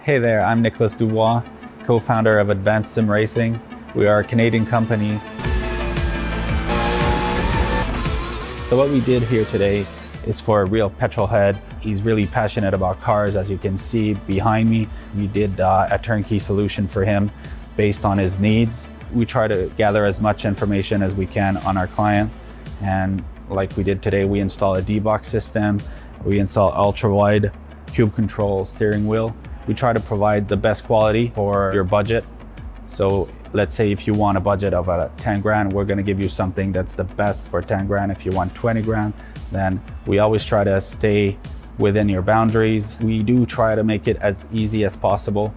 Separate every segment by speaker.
Speaker 1: Hey there, I'm Nicholas Dubois, co-founder of Advanced SimRacing. We are a Canadian company. So what we did here today is for a real petrol head. He's really passionate about cars, as you can see behind me. We did a turnkey solution for him based on his needs. We try to gather as much information as we can on our client. And like we did today, we install a D-box system. We install ultra-wide cube control steering wheel. We try to provide the best quality for your budget. So let's say if you want a budget of 10 grand, we're gonna give you something that's the best for 10 grand. If you want 20 grand, then we always try to stay within your boundaries. We do try to make it as easy as possible.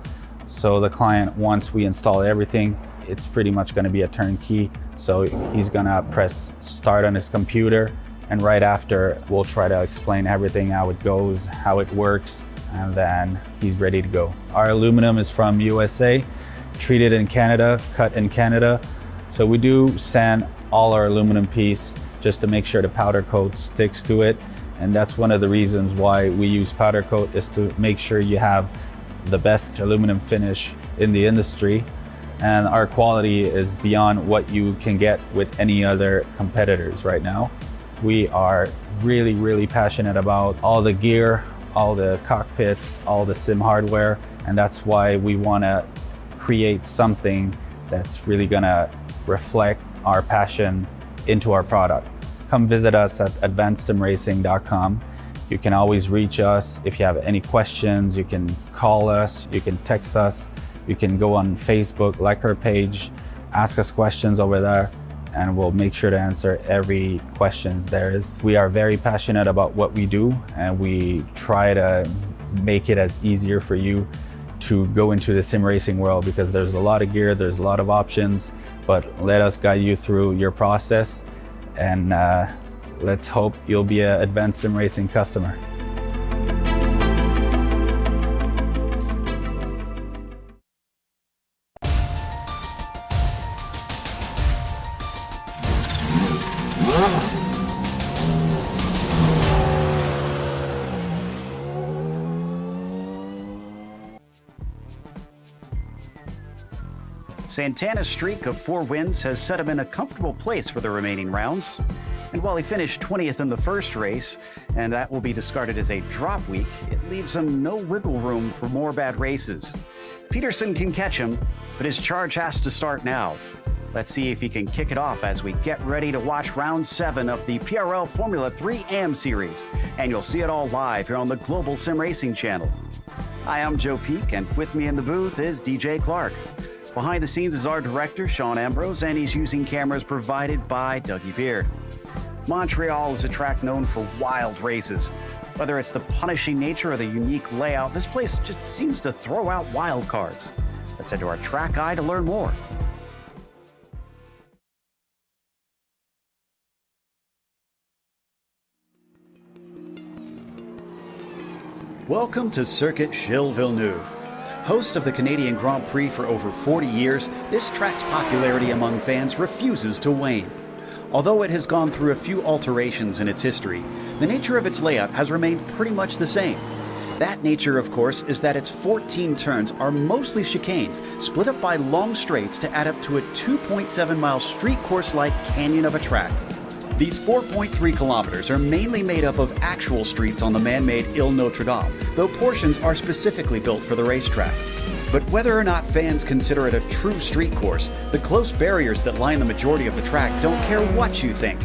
Speaker 1: So the client, once we install everything, it's pretty much gonna be a turnkey. So he's gonna press start on his computer, and right after, we'll try to explain everything, how it goes, how it works, and then he's ready to go. Our aluminum is from USA, treated in Canada, cut in Canada. So we do sand all our aluminum piece just to make sure the powder coat sticks to it. And that's one of the reasons why we use powder coat, is to make sure you have the best aluminum finish in the industry. And our quality is beyond what you can get with any other competitors right now. We are really, really passionate about all the gear, all the cockpits, all the sim hardware, and that's why we want to create something that's really gonna reflect our passion into our product. Come visit us at advancedsimracing.com. You can always reach us if you have any questions. You can call us, you can text us, you can go on Facebook, like our page, ask us questions over there, and we'll make sure to answer every questions there is. We are very passionate about what we do, and we try to make it as easier for you to go into the sim racing world, because there's a lot of gear, there's a lot of options, but let us guide you through your process, and let's hope you'll be an Advanced Sim Racing customer.
Speaker 2: Santana's streak of 4 wins has set him in a comfortable place for the remaining rounds. And while he finished 20th in the first race, and that will be discarded as a drop week, it leaves him no wiggle room for more bad races. Peterson can catch him, but his charge has to start now. Let's see if he can kick it off as we get ready to watch round 7 of the PRL Formula 3 AM series. And you'll see it all live here on the Global Sim Racing channel. Hi, I'm Joe Peak, and with me in the booth is DJ Clark. Behind the scenes is our director, Sean Ambrose, and he's using cameras provided by Dougie Beard. Montreal is a track known for wild races. Whether it's the punishing nature or the unique layout, this place just seems to throw out wild cards. Let's head to our track guide to learn more. Welcome to Circuit Gilles Villeneuve. Host of the Canadian Grand Prix for over 40 years, this track's popularity among fans refuses to wane. Although it has gone through a few alterations in its history, the nature of its layout has remained pretty much the same. That nature, of course, is that its 14 turns are mostly chicanes, split up by long straights to add up to a 2.7-mile street course-like canyon of a track. These 4.3 kilometers are mainly made up of actual streets on the man-made Ile Notre Dame, though portions are specifically built for the racetrack. But whether or not fans consider it a true street course, the close barriers that line the majority of the track don't care what you think.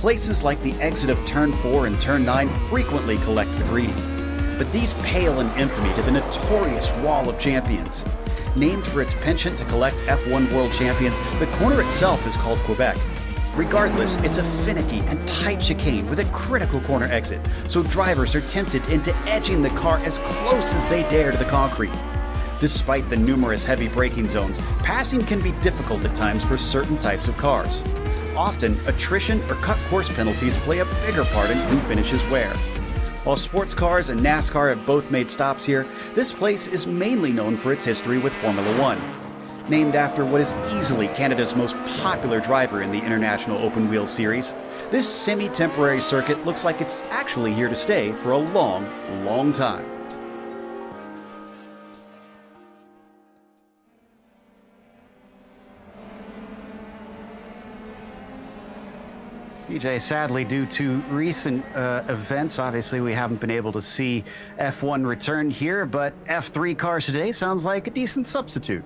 Speaker 2: Places like the exit of Turn 4 and Turn 9 frequently collect the greedy. But these pale in infamy to the notorious Wall of Champions. Named for its penchant to collect F1 World Champions, the corner itself is called Quebec. Regardless, it's a finicky and tight chicane with a critical corner exit, so drivers are tempted into edging the car as close as they dare to the concrete. Despite the numerous heavy braking zones, passing can be difficult at times for certain types of cars. Often, attrition or cut course penalties play a bigger part in who finishes where. While sports cars and NASCAR have both made stops here, this place is mainly known for its history with Formula 1. Named after what is easily Canada's most popular driver in the International Open Wheel Series, this semi-temporary circuit looks like it's actually here to stay for a long, long time. PJ, sadly, due to recent events, obviously we haven't been able to see F1 return here, but F3 cars today sounds like a decent substitute.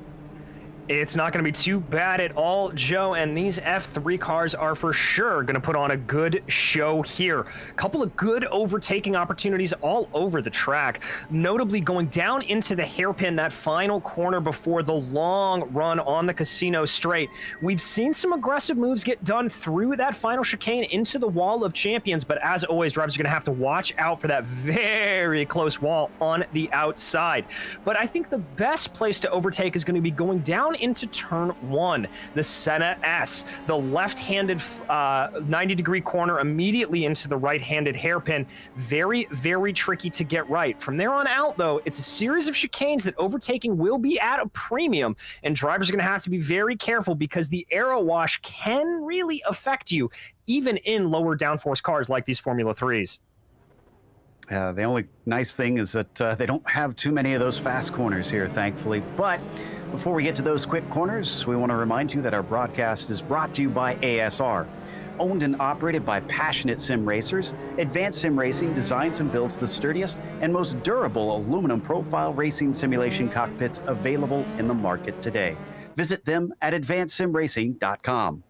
Speaker 3: It's not going to be too bad at all, Joe, and these F3 cars are for sure going to put on a good show here. A couple of good overtaking opportunities all over the track, notably going down into the hairpin, that final corner before the long run on the Casino Straight. We've seen some aggressive moves get done through that final chicane into the wall of champions, but as always, drivers are going to have to watch out for that very close wall on the outside. But I think the best place to overtake is going to be going down into turn 1, the Senna S, the left-handed 90-degree corner immediately into the right-handed hairpin. Very, very tricky to get right. From there on out, though, it's a series of chicanes that overtaking will be at a premium, and drivers are going to have to be very careful because the aero wash can really affect you, even in lower downforce cars like these Formula 3s.
Speaker 2: The only nice thing is that they don't have too many of those fast corners here, thankfully. But before we get to those quick corners, we want to remind you that our broadcast is brought to you by ASR. Owned and operated by passionate sim racers, Advanced Sim Racing designs and builds the sturdiest and most durable aluminum profile racing simulation cockpits available in the market today. Visit them at advancedsimracing.com.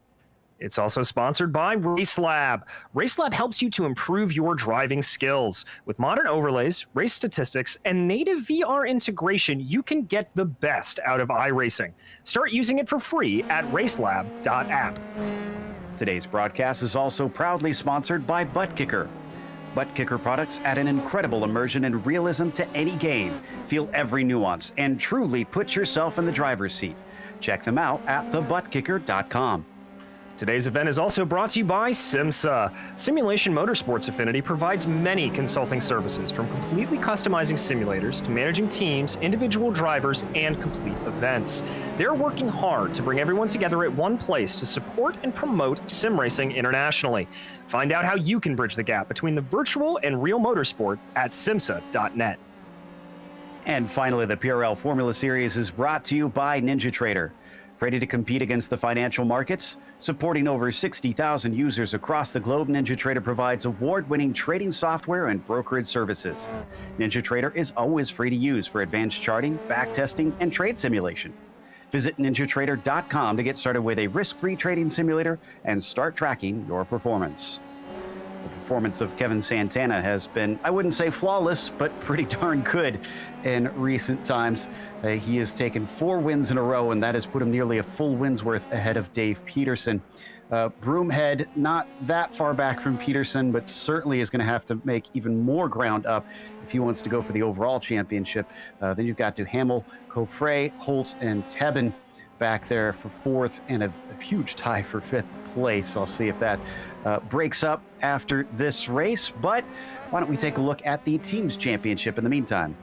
Speaker 3: It's also sponsored by RaceLab. RaceLab helps you to improve your driving skills. With modern overlays, race statistics, and native VR integration, you can get the best out of iRacing. Start using it for free at racelab.app.
Speaker 2: Today's broadcast is also proudly sponsored by ButtKicker. ButtKicker products add an incredible immersion and realism to any game. Feel every nuance and truly put yourself in the driver's seat. Check them out at thebuttkicker.com.
Speaker 3: Today's event is also brought to you by SimMSA. Simulation Motorsports Affinity provides many consulting services, from completely customizing simulators to managing teams, individual drivers, and complete events. They're working hard to bring everyone together at one place to support and promote sim racing internationally. Find out how you can bridge the gap between the virtual and real motorsport at SIMMSA.net.
Speaker 2: And finally, the PRL Formula Series is brought to you by NinjaTrader. Ready to compete against the financial markets? Supporting over 60,000 users across the globe, NinjaTrader provides award-winning trading software and brokerage services. NinjaTrader is always free to use for advanced charting, backtesting, and trade simulation. Visit ninjatrader.com to get started with a risk-free trading simulator and start tracking your performance. The performance of Kevin Santana has been, I wouldn't say flawless, but pretty darn good in recent times. He has taken 4 wins in a row, and that has put him nearly a full win's worth ahead of Dave Peterson. Broomhead, not that far back from Peterson, but certainly is going to have to make even more ground up if he wants to go for the overall championship. Then you've got Duhamel, Coffray, Holtz, and Tebben back there for 4th, and a huge tie for 5th place. I'll see if that breaks up after this race, but why don't we take a look at the Teams Championship in the meantime?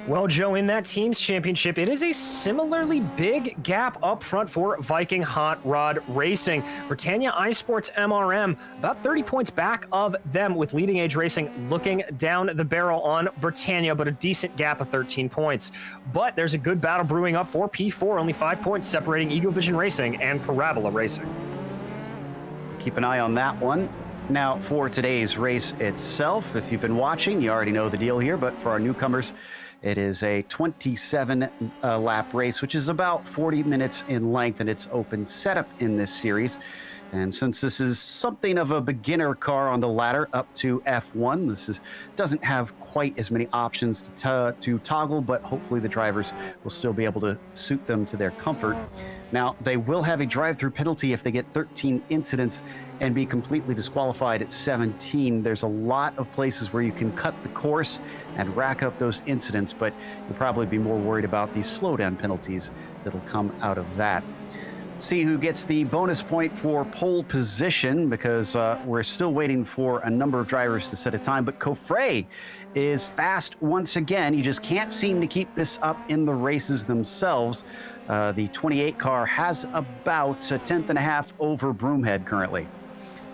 Speaker 3: Well, Joe, in that Teams Championship, it is a similarly big gap up front for Viking Hot Rod Racing. Britannia iSports MRM, about 30 points back of them, with Leading Edge Racing looking down the barrel on Britannia, but a decent gap of 13 points. But there's a good battle brewing up for P4, only 5 points separating Eagle Vision Racing and Parabola Racing.
Speaker 2: Keep an eye on that one. Now, for today's race itself, if you've been watching, you already know the deal here, but for our newcomers, it is a 27-lap race, which is about 40 minutes in length, and it's open setup in this series. And since this is something of a beginner car on the ladder up to F1, this doesn't have quite as many options to toggle, but hopefully the drivers will still be able to suit them to their comfort. Now, they will have a drive-through penalty if they get 13 incidents and be completely disqualified at 17. There's a lot of places where you can cut the course and rack up those incidents, but you'll probably be more worried about the slowdown penalties that'll come out of that. See who gets the bonus point for pole position, because we're still waiting for a number of drivers to set a time, but Coffray is fast once again. He just can't seem to keep this up in the races themselves. The 28 car has about a tenth and a half over Broomhead currently.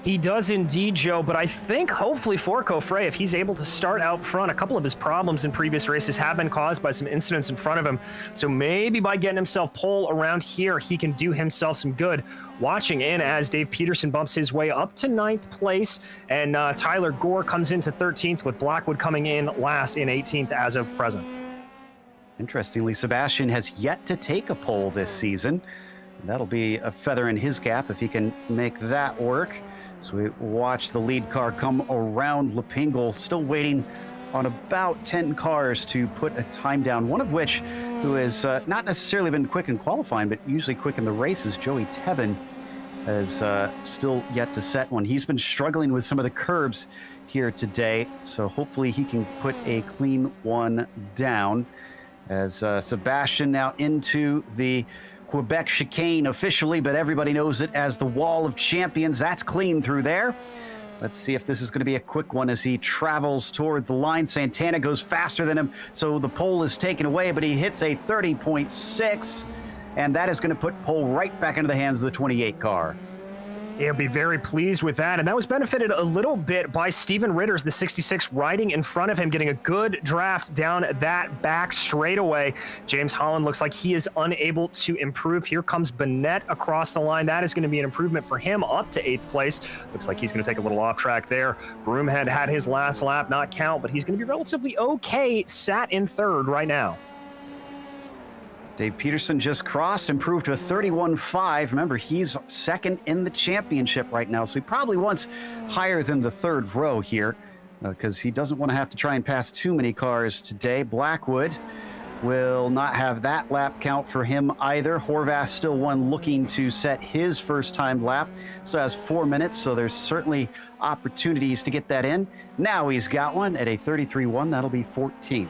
Speaker 3: He does indeed, Joe, but I think hopefully for Coffret, if he's able to start out front, a couple of his problems in previous races have been caused by some incidents in front of him. So maybe by getting himself pole around here, he can do himself some good. Watching in as Dave Peterson bumps his way up to 9th place, and Tyler Gore comes into 13th, with Blackwood coming in last in 18th as of present.
Speaker 2: Interestingly, Sebastian has yet to take a pole this season. That'll be a feather in his cap if he can make that work. So we watch the lead car come around Lepingle, still waiting on about 10 cars to put a time down, one of which, who has not necessarily been quick in qualifying, but usually quick in the races, Joey Tebben, has still yet to set one. He's been struggling with some of the curbs here today, so hopefully he can put a clean one down. As Sebastian now into the Quebec chicane officially, but everybody knows it as the Wall of Champions. That's clean through there. Let's see if this is going to be a quick one as he travels toward the line. Santana goes faster than him, so the pole is taken away, but he hits a 30.6, and that is going to put pole right back into the hands of the 28 car.
Speaker 3: He'll be very pleased with that, and that was benefited a little bit by Steven Ritters, the 66, riding in front of him, getting a good draft down that back straightaway. James Holland looks like he is unable to improve. Here comes Bennett across the line. That is going to be an improvement for him up to 8th place. Looks like he's going to take a little off track there. Broomhead had his last lap not count, but he's going to be relatively okay, sat in 3rd right now.
Speaker 2: Dave Peterson just crossed, improved to a 31.5. Remember, he's 2nd in the championship right now, so he probably wants higher than the 3rd row here because he doesn't want to have to try and pass too many cars today. Blackwood will not have that lap count for him either. Horvath still one looking to set his first time lap. Still has 4 minutes, so there's certainly opportunities to get that in. Now he's got one at a 33.1. That'll be 14th.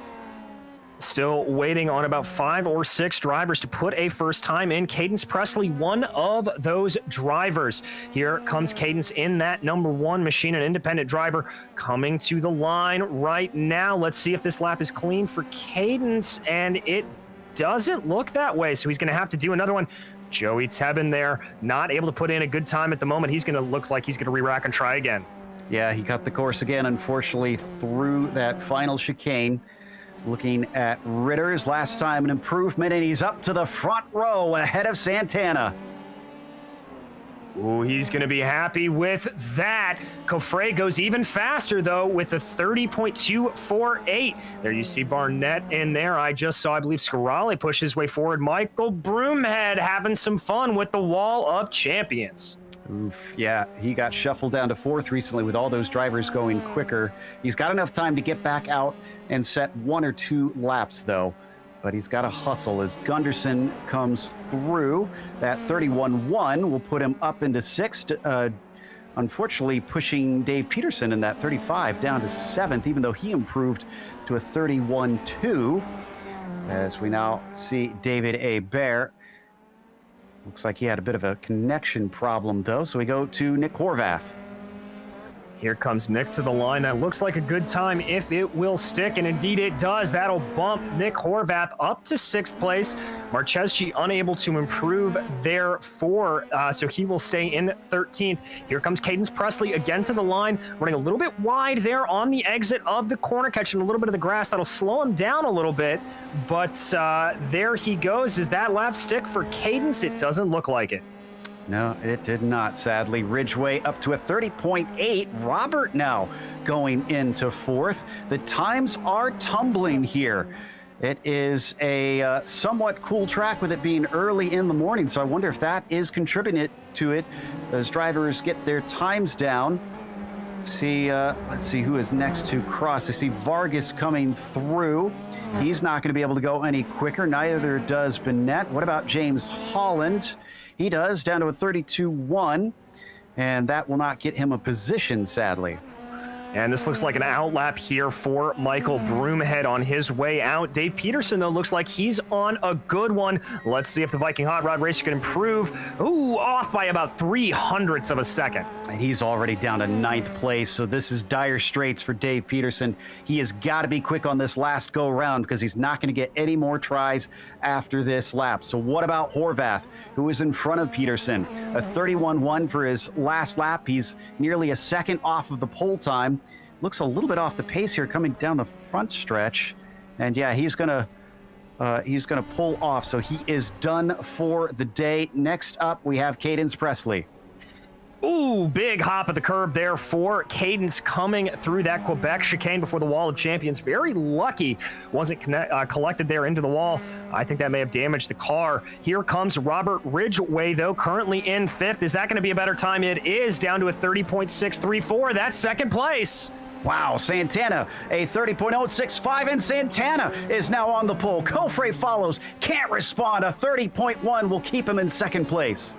Speaker 3: Still waiting on about 5 or 6 drivers to put a first time in. Cadence Presley, one of those drivers. Here comes Cadence in that number 1 machine, an independent driver coming to the line right now. Let's see if this lap is clean for Cadence, and it doesn't look that way, so he's going to have to do another one. Joey Tebben there, not able to put in a good time at the moment. He's going to look like he's going to re-rack and try again.
Speaker 2: Yeah, he cut the course again, unfortunately, through that final chicane. Looking at Ritters, last time an improvement, and he's up to the front row ahead of Santana.
Speaker 3: Ooh, he's going to be happy with that. Coffret goes even faster, though, with a 30.248. There you see Barnett in there. I just saw, I believe, Scarali push his way forward. Michael Broomhead having some fun with the Wall of Champions.
Speaker 2: Oof, yeah, he got shuffled down to 4th recently with all those drivers going quicker. He's got enough time to get back out and set 1 or 2 laps, though. But he's got to hustle as Gunderson comes through. That 31.1 will put him up into 6th. Unfortunately, pushing Dave Peterson in that 35 down to 7th, even though he improved to a 31.2. As we now see David A. Bear. Looks like he had a bit of a connection problem, though, so we go to Nick Horvath.
Speaker 3: Here comes Nick to the line. That looks like a good time if it will stick, and indeed it does. That'll bump Nick Horvath up to 6th place. Marcheschi unable to improve there so he will stay in 13th. Here comes Cadence Presley again to the line, running a little bit wide there on the exit of the corner, catching a little bit of the grass. That'll slow him down a little bit, but there he goes. Does that lap stick for Cadence? It doesn't look like it.
Speaker 2: No, it did not, sadly. Ridgeway up to a 30.8. Robert now going into 4th. The times are tumbling here. It is a somewhat cool track with it being early in the morning, so I wonder if that is contributing to it as drivers get their times down. Let's see who is next to cross. I see Vargas coming through. He's not going to be able to go any quicker. Neither does Bennett. What about James Holland? He does, down to a 32.1, and that will not get him a position, sadly.
Speaker 3: And this looks like an outlap here for Michael Broomhead on his way out. Dave Peterson, though, looks like he's on a good one. Let's see if the Viking Hot Rod racer can improve. Ooh, off by about 0.03 of a second.
Speaker 2: And he's already down to 9th place, so this is dire straits for Dave Peterson. He has got to be quick on this last go-round because he's not going to get any more tries after this lap. So what about Horvath, who is in front of Peterson? A 31.1 for his last lap. He's nearly a second off of the pole time. Looks a little bit off the pace here coming down the front stretch. And yeah, he's gonna pull off. So he is done for the day. Next up, we have Cadence Presley.
Speaker 3: Ooh, big hop at the curb there for Cadence coming through that Quebec chicane before the Wall of Champions. Very lucky wasn't collected there into the wall. I think that may have damaged the car. Here comes Robert Ridgway, though, currently in 5th. Is that going to be a better time? It is, down to a 30.634. That's 2nd place.
Speaker 2: Wow, Santana, a 30.065, and Santana is now on the pole. Cofre follows, can't respond. A 30.1 will keep him in 2nd place.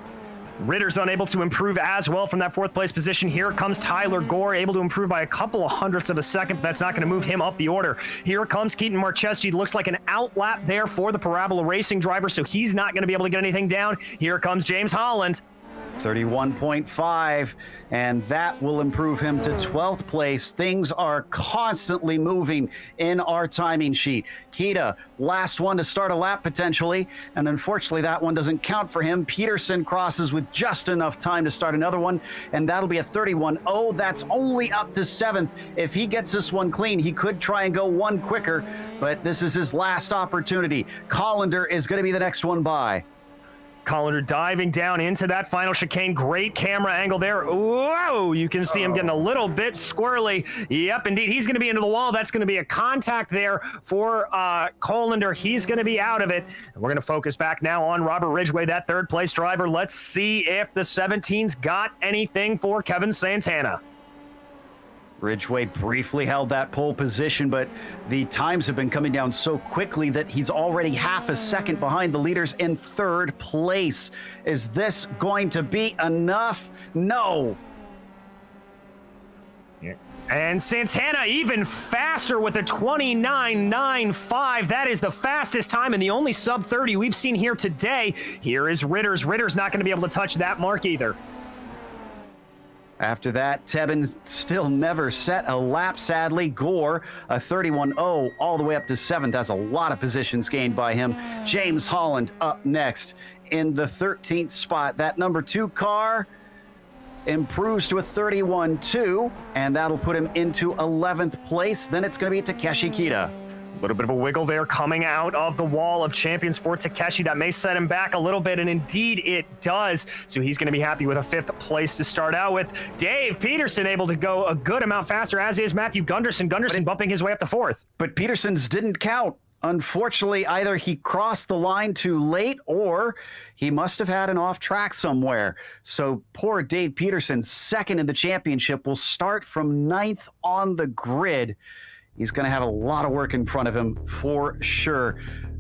Speaker 3: Ritter's unable to improve as well from that 4th place position. Here comes Tyler Gore, able to improve by a couple of hundredths of a second, but that's not going to move him up the order. Here comes Keaton Marcheschi. Looks like an outlap there for the Parabola Racing driver, so he's not going to be able to get anything down. Here comes James Holland.
Speaker 2: 31.5, and that will improve him to 12th place. Things are constantly moving in our timing sheet. Kita, last one to start a lap potentially, and unfortunately that one doesn't count for him. Peterson crosses with just enough time to start another one, and that'll be a 31.0. That's only up to 7th. If he gets this one clean, he could try and go one quicker, but this is his last opportunity. Collender is going to be the next one by.
Speaker 3: Collender diving down into that final chicane. Great camera angle there. Whoa, you can see him getting a little bit squirrely. Yep, indeed. He's going to be into the wall. That's going to be a contact there for Collender. He's going to be out of it. And we're going to focus back now on Robert Ridgway, that 3rd place driver. Let's see if the 17's got anything for Kevin Santana.
Speaker 2: Ridgway briefly held that pole position, but the times have been coming down so quickly that he's already half a second behind the leaders in 3rd place. Is this going to be enough? No.
Speaker 3: And Santana even faster with a 29.95. That is the fastest time and the only sub 30 we've seen here today. Here is Ritter's. Ritter's not going to be able to touch that mark either.
Speaker 2: After that, Tebben still never set a lap, sadly. Gore, a 31.0 all the way up to 7th. That's a lot of positions gained by him. James Holland up next in the 13th spot. That number 2 car improves to a 31.2, and that'll put him into 11th place. Then it's going to be Takeshi Kita.
Speaker 3: A little bit of a wiggle there coming out of the Wall of Champions for Takeshi. That may set him back a little bit, and indeed it does. So he's going to be happy with a 5th place to start out with. Dave Peterson able to go a good amount faster, as is Matthew Gunderson. Gunderson bumping his way up to 4th.
Speaker 2: But Peterson's didn't count. Unfortunately, either he crossed the line too late or he must have had an off track somewhere. So poor Dave Peterson, 2nd in the championship, will start from 9th on the grid. He's going to have a lot of work in front of him for sure.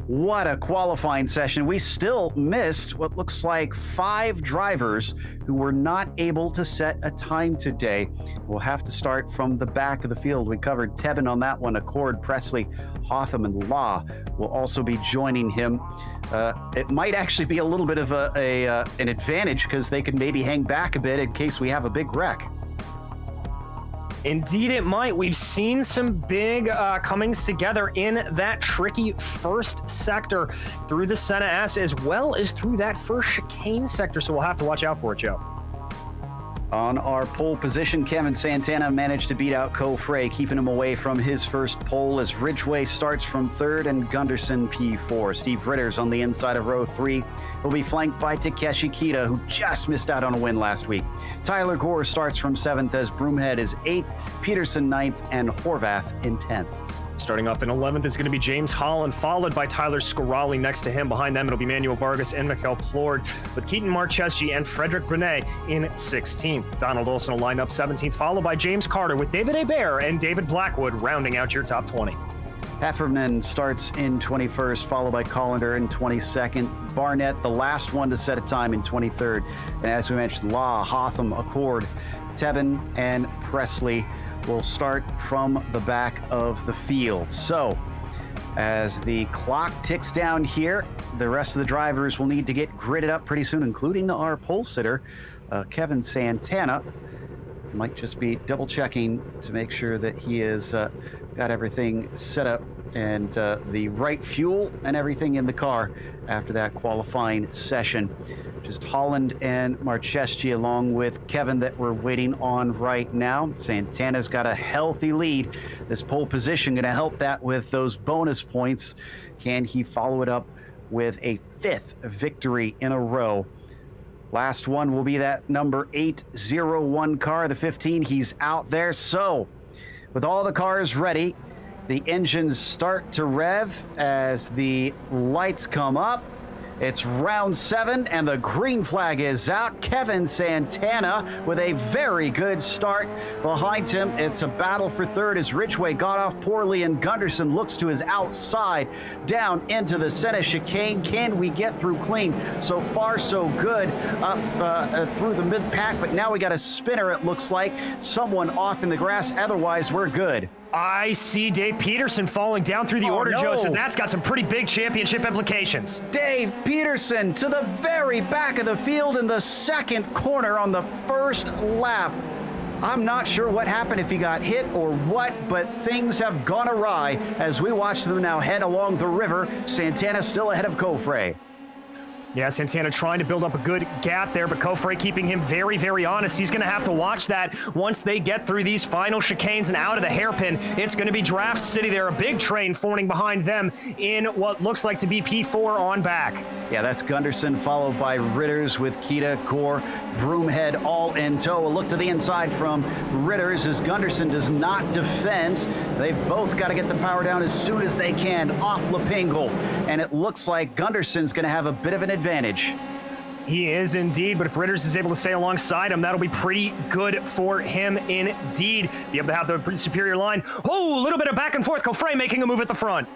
Speaker 2: What a qualifying session. We still missed what looks like 5 drivers who were not able to set a time today. We'll have to start from the back of the field. We covered Tebben on that one. Accord, Presley, Hotham, and Law will also be joining him. It might actually be a little bit of an advantage because they can maybe hang back a bit in case we have a big wreck.
Speaker 3: Indeed it might. We've seen some big comings together in that tricky first sector through the Senna S as well as through that first chicane sector, so we'll have to watch out for it, Joe.
Speaker 2: On our pole position, Kevin Santana managed to beat out Cofre, keeping him away from his first pole as Ridgway starts from 3rd and Gunderson P4. Steve Ritter's on the inside of row 3. He'll be flanked by Takeshi Kita, who just missed out on a win last week. Tyler Gore starts from 7th as Broomhead is 8th, Peterson 9th, and Horvath in 10th.
Speaker 3: Starting off in 11th is going to be James Holland, followed by Tyler Scarali next to him. Behind them, it'll be Manuel Vargas and Mikhail Plord, with Keaton Marcheschi and Frederick Brenet in 16th. Donald Olson will line up 17th, followed by James Carter, with David Hebert and David Blackwood rounding out your top 20.
Speaker 2: Heffernan starts in 21st, followed by Collender in 22nd. Barnett, the last one to set a time, in 23rd. And as we mentioned, Law, Hotham, Accord, Tebben, and Presley will start from the back of the field. So, as the clock ticks down here, the rest of the drivers will need to get gridded up pretty soon, including our pole sitter, Kevin Santana. Might just be double checking to make sure that he has got everything set up and the right fuel and everything in the car after that qualifying session. Just Holland and Marcheschi along with Kevin that we're waiting on right now. Santana's got a healthy lead. This pole position going to help that with those bonus points. Can he follow it up with a 5th victory in a row? Last one will be that number 801 car, the 15. He's out there. So with all the cars ready, the engines start to rev as the lights come up. It's round 7 and the green flag is out. Kevin Santana with a very good start. Behind him, it's a battle for third as Ridgway got off poorly and Gunderson looks to his outside down into the center chicane. Can we get through clean? So far, so good up through the mid-pack, but now we got a spinner, it looks like. Someone off in the grass, otherwise we're good.
Speaker 3: I see Dave Peterson falling down through the order,
Speaker 2: no.
Speaker 3: Joseph. That's got some pretty big championship implications.
Speaker 2: Dave Peterson to the very back of the field in the second corner on the first lap. I'm not sure what happened, if he got hit or what, but things have gone awry as we watch them now head along the river. Santana still ahead of Coffre.
Speaker 3: Yeah, Santana trying to build up a good gap there, but Coffre keeping him very, very honest. He's going to have to watch that once they get through these final chicanes and out of the hairpin. It's going to be Draft City there, a big train forming behind them in what looks like to be P4 on back.
Speaker 2: Yeah, that's Gunderson, followed by Ritters with Kita, Gore, Broomhead all in tow. A look to the inside from Ritters as Gunderson does not defend. They've both got to get the power down as soon as they can off Lapingle. And it looks like Gunderson's going to have a bit of an advantage.
Speaker 3: He is indeed, but if Ritters is able to stay alongside him, that'll be pretty good for him indeed. Be able to have the pretty superior line. Oh, a little bit of back and forth. Coffre making a move at the front.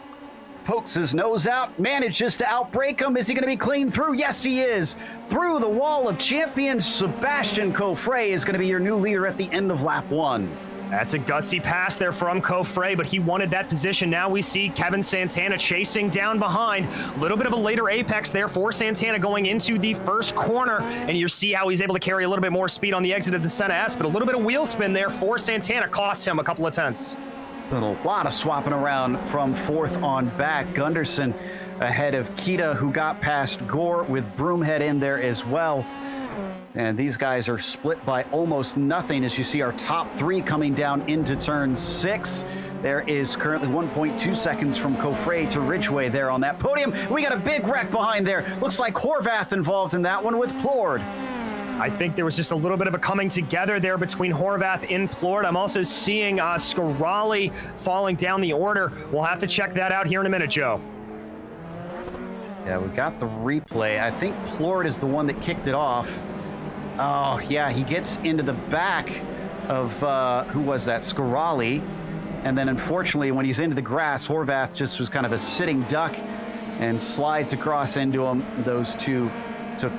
Speaker 2: Pokes his nose out, manages to outbrake him. Is he going to be clean through? Yes, he is. Through the wall of champions, Sebastian Coffre is going to be your new leader at the end of lap 1.
Speaker 3: That's a gutsy pass there from Coffre, but he wanted that position. Now we see Kevin Santana chasing down behind. A little bit of a later apex there for Santana going into the first corner, and you see how he's able to carry a little bit more speed on the exit of the Senna S, but a little bit of wheel spin there for Santana costs him a couple of tenths.
Speaker 2: A lot of swapping around from 4th on back. Gunderson ahead of Kita, who got past Gore with Broomhead in there as well. And these guys are split by almost nothing as you see our top 3 coming down into turn 6. There is currently 1.2 seconds from Coffre to Ridgway there on that podium. We got a big wreck behind there. Looks like Horvath involved in that one with Plord.
Speaker 3: I think there was just a little bit of a coming together there between Horvath and Plord. I'm also seeing Scarali falling down the order. We'll have to check that out here in a minute, Joe.
Speaker 2: Yeah, we got the replay. I think Plord is the one that kicked it off. Oh, yeah, he gets into the back of, who was that, Scarali. And then, unfortunately, when he's into the grass, Horvath just was kind of a sitting duck and slides across into him. Those two took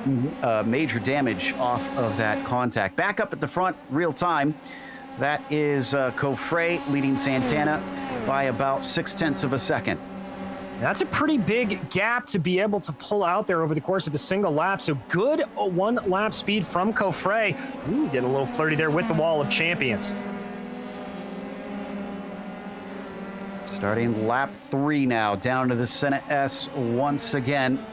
Speaker 2: major damage off of that contact. Back up at the front, real time. That is Coffre leading Santana by about 0.6 of a second.
Speaker 3: That's a pretty big gap to be able to pull out there over the course of a single lap. So good 1 lap speed from Coffre. Ooh, getting a little flirty there with the wall of champions.
Speaker 2: Starting lap 3 now, down to the Senna S once again.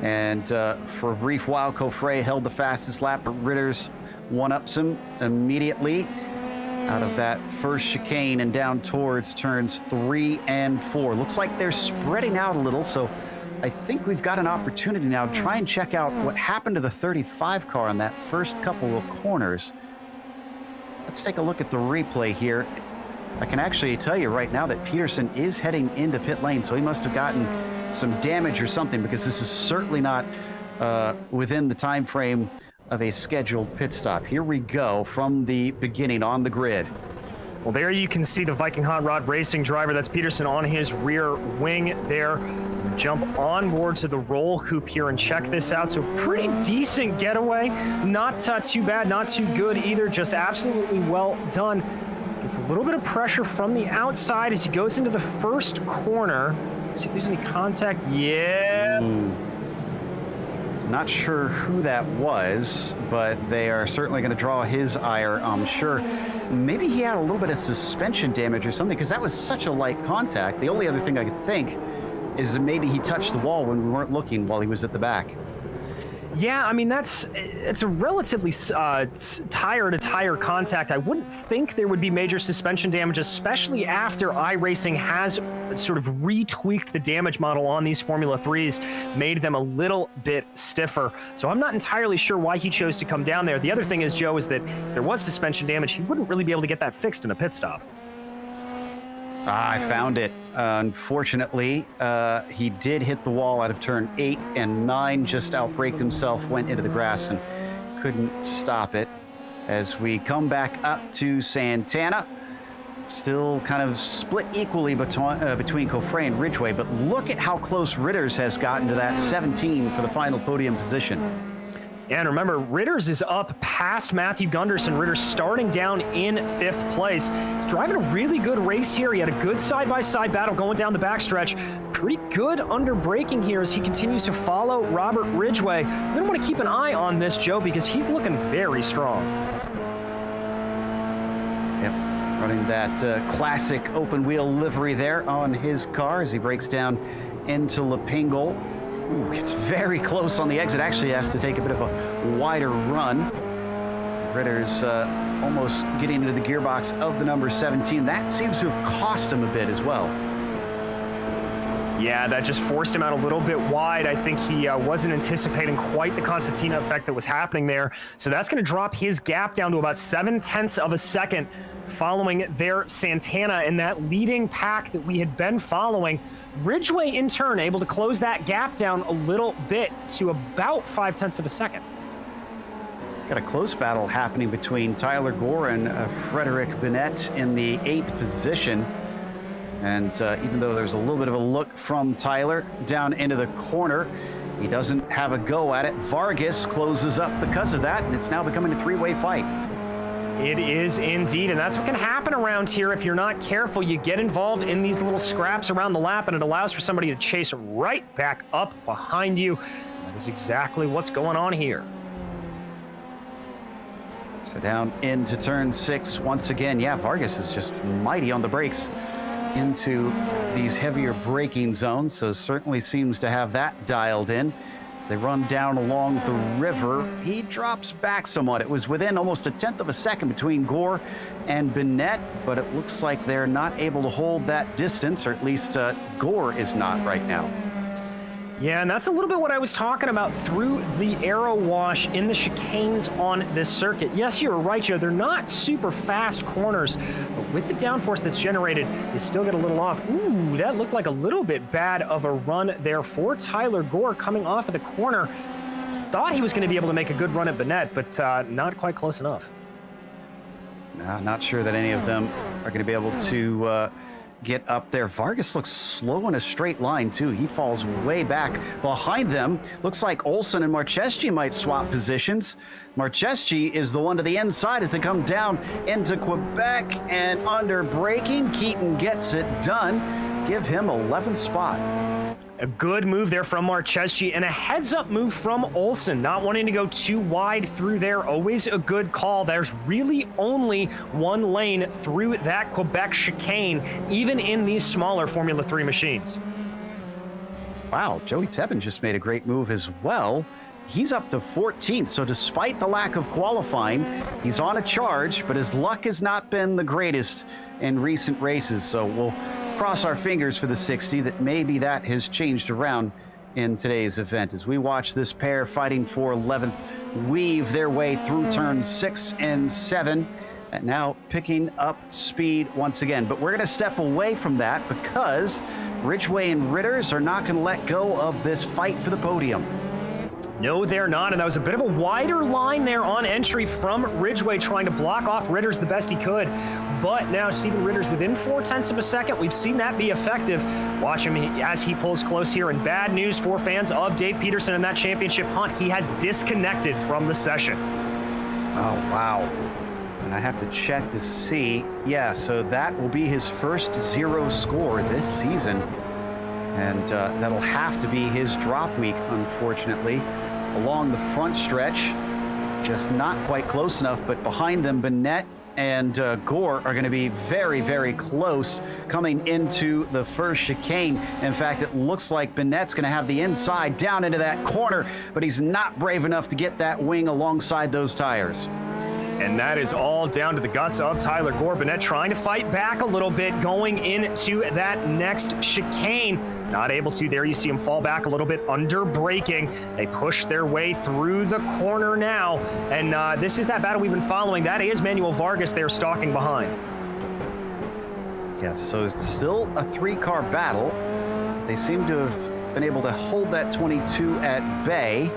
Speaker 2: And for a brief while, Coffre held the fastest lap, but Ritters one-ups him immediately out of that first chicane and down towards turns 3 and 4. Looks like they're spreading out a little, so I think we've got an opportunity now to try and check out what happened to the 35 car on that first couple of corners. Let's take a look at the replay here. I can actually tell you right now that Peterson is heading into pit lane, so he must have gotten some damage or something, because this is certainly not within the time frame of a scheduled pit stop. Here we go from the beginning on the grid.
Speaker 3: Well, there you can see the Viking Hot Rod Racing driver. That's Peterson on his rear wing there. Jump on board to the roll hoop here and check this out. So pretty decent getaway. Not too bad, not too good either. Just absolutely well done. Gets a little bit of pressure from the outside as he goes into the first corner. See if there's any contact. Yeah.
Speaker 2: Not sure who that was, but they are certainly going to draw his ire, I'm sure. Maybe he had a little bit of suspension damage or something, because that was such a light contact. The only other thing I could think is that maybe he touched the wall when we weren't looking while he was at the back.
Speaker 3: Yeah, I mean, it's a relatively tire-to-tire contact. I wouldn't think there would be major suspension damage, especially after iRacing has sort of retweaked the damage model on these Formula 3s, made them a little bit stiffer. So I'm not entirely sure why he chose to come down there. The other thing is, Joe, is that if there was suspension damage, he wouldn't really be able to get that fixed in a pit stop.
Speaker 2: I found it. Unfortunately, he did hit the wall out of turn 8 and 9, just outbraked himself, went into the grass and couldn't stop it. As we come back up to Santana, still kind of split equally between Coffray and Ridgway, but look at how close Ritters has gotten to that 17 for the final podium position.
Speaker 3: And remember, Ritters is up past Matthew Gunderson. Ritters starting down in 5th place. He's driving a really good race here. He had a good side-by-side battle going down the backstretch. Pretty good under braking here as he continues to follow Robert Ridgway. You're going to want to keep an eye on this, Joe, because he's looking very strong.
Speaker 2: Yep, running that classic open-wheel livery there on his car as he breaks down into Lapingle. Ooh, it's very close on the exit. Actually has to take a bit of a wider run. Ritter's almost getting into the gearbox of the number 17. That seems to have cost him a bit as well.
Speaker 3: Yeah, that just forced him out a little bit wide. I think he wasn't anticipating quite the concertina effect that was happening there. So that's going to drop his gap down to about 0.7 of a second following their Santana and that leading pack that we had been following. Ridgway, in turn, able to close that gap down a little bit to about 0.5 of a second.
Speaker 2: Got a close battle happening between Tyler Gore and Frederick Bennett in the 8th position. And even though there's a little bit of a look from Tyler down into the corner, he doesn't have a go at it. Vargas closes up because of that, and it's now becoming a 3-way fight.
Speaker 3: It is indeed, and that's what can happen around here if you're not careful. You get involved in these little scraps around the lap, and it allows for somebody to chase right back up behind you. That is exactly what's going on here.
Speaker 2: So down into turn 6 once again. Yeah, Vargas is just mighty on the brakes into these heavier braking zones, so certainly seems to have that dialed in. As they run down along the river, he drops back somewhat. It was within almost 0.1 of a second between Gore and Bennett, but it looks like they're not able to hold that distance, or at least Gore is not right now.
Speaker 3: Yeah, and that's a little bit what I was talking about through the aero wash in the chicanes on this circuit. Yes, you're right, Joe. They're not super fast corners, but with the downforce that's generated, you still get a little off. Ooh, that looked like a little bit bad of a run there for Tyler Gore coming off of the corner. Thought he was going to be able to make a good run at Bennett, but not quite close enough.
Speaker 2: Not sure that any of them are going to be able to get up there. Vargas looks slow in a straight line too. He falls way back behind them. Looks like Olsen and Marcheschi might swap positions. Marcheschi is the one to the inside as they come down into Quebec, and under braking, Keaton gets it done. Give him 11th spot.
Speaker 3: A good move there from Marcheschi, and a heads-up move from Olsen, not wanting to go too wide through there. Always a good call. There's really only one lane through that Quebec chicane, even in these smaller Formula 3 machines.
Speaker 2: Wow, Joey Tebbin just made a great move as well. He's up to 14th, so despite the lack of qualifying, he's on a charge, but his luck has not been the greatest in recent races, so we'll cross our fingers for the 60 that maybe that has changed around in today's event. As we watch this pair fighting for 11th weave their way through turns 6 and 7, and now picking up speed once again. But we're going to step away from that because Ridgway and Ritters are not going to let go of this fight for the podium.
Speaker 3: No, they're not, and that was a bit of a wider line there on entry from Ridgway, trying to block off Ritters the best he could. But now Steven Ritter's within 0.4 of a second. We've seen that be effective. Watch him as he pulls close here, and bad news for fans of Dave Peterson in that championship hunt. He has disconnected from the session.
Speaker 2: Oh, wow. And I have to check to see. Yeah, so that will be his first 0 score this season. And that'll have to be his drop week, unfortunately. Along the front stretch, just not quite close enough, but behind them, Bennett and Gore are going to be very, very close coming into the first chicane. In fact, it looks like Bennett's going to have the inside down into that corner, but he's not brave enough to get that wing alongside those tires.
Speaker 3: And that is all down to the guts of Tyler Gore. Bennett trying to fight back a little bit going into that next chicane. Not able to. There you see him fall back a little bit under braking. They push their way through the corner now. And this is that battle we've been following. That is Manuel Vargas there stalking behind.
Speaker 2: Yes, so it's still a 3-car battle. They seem to have been able to hold that 22 at bay.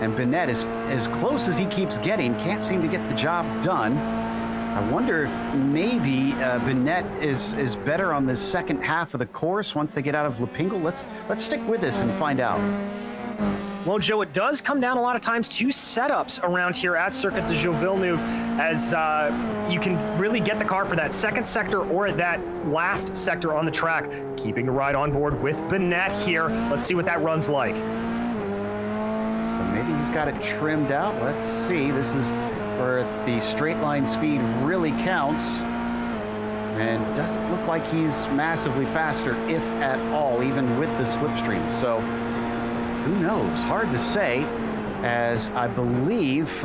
Speaker 2: And Bennett is as close as he keeps getting, can't seem to get the job done. I wonder if maybe Bennett is better on the second half of the course once they get out of Lapingle. Let's stick with this and find out.
Speaker 3: Well, Joe, it does come down a lot of times to setups around here at Circuit de Gilles Villeneuve, as you can really get the car for that second sector or that last sector on the track. Keeping a ride on board with Bennett here. Let's see what that run's like.
Speaker 2: Maybe he's got it trimmed out. Let's see. This is where the straight line speed really counts. And doesn't look like he's massively faster, if at all, even with the slipstream. So who knows? Hard to say, as I believe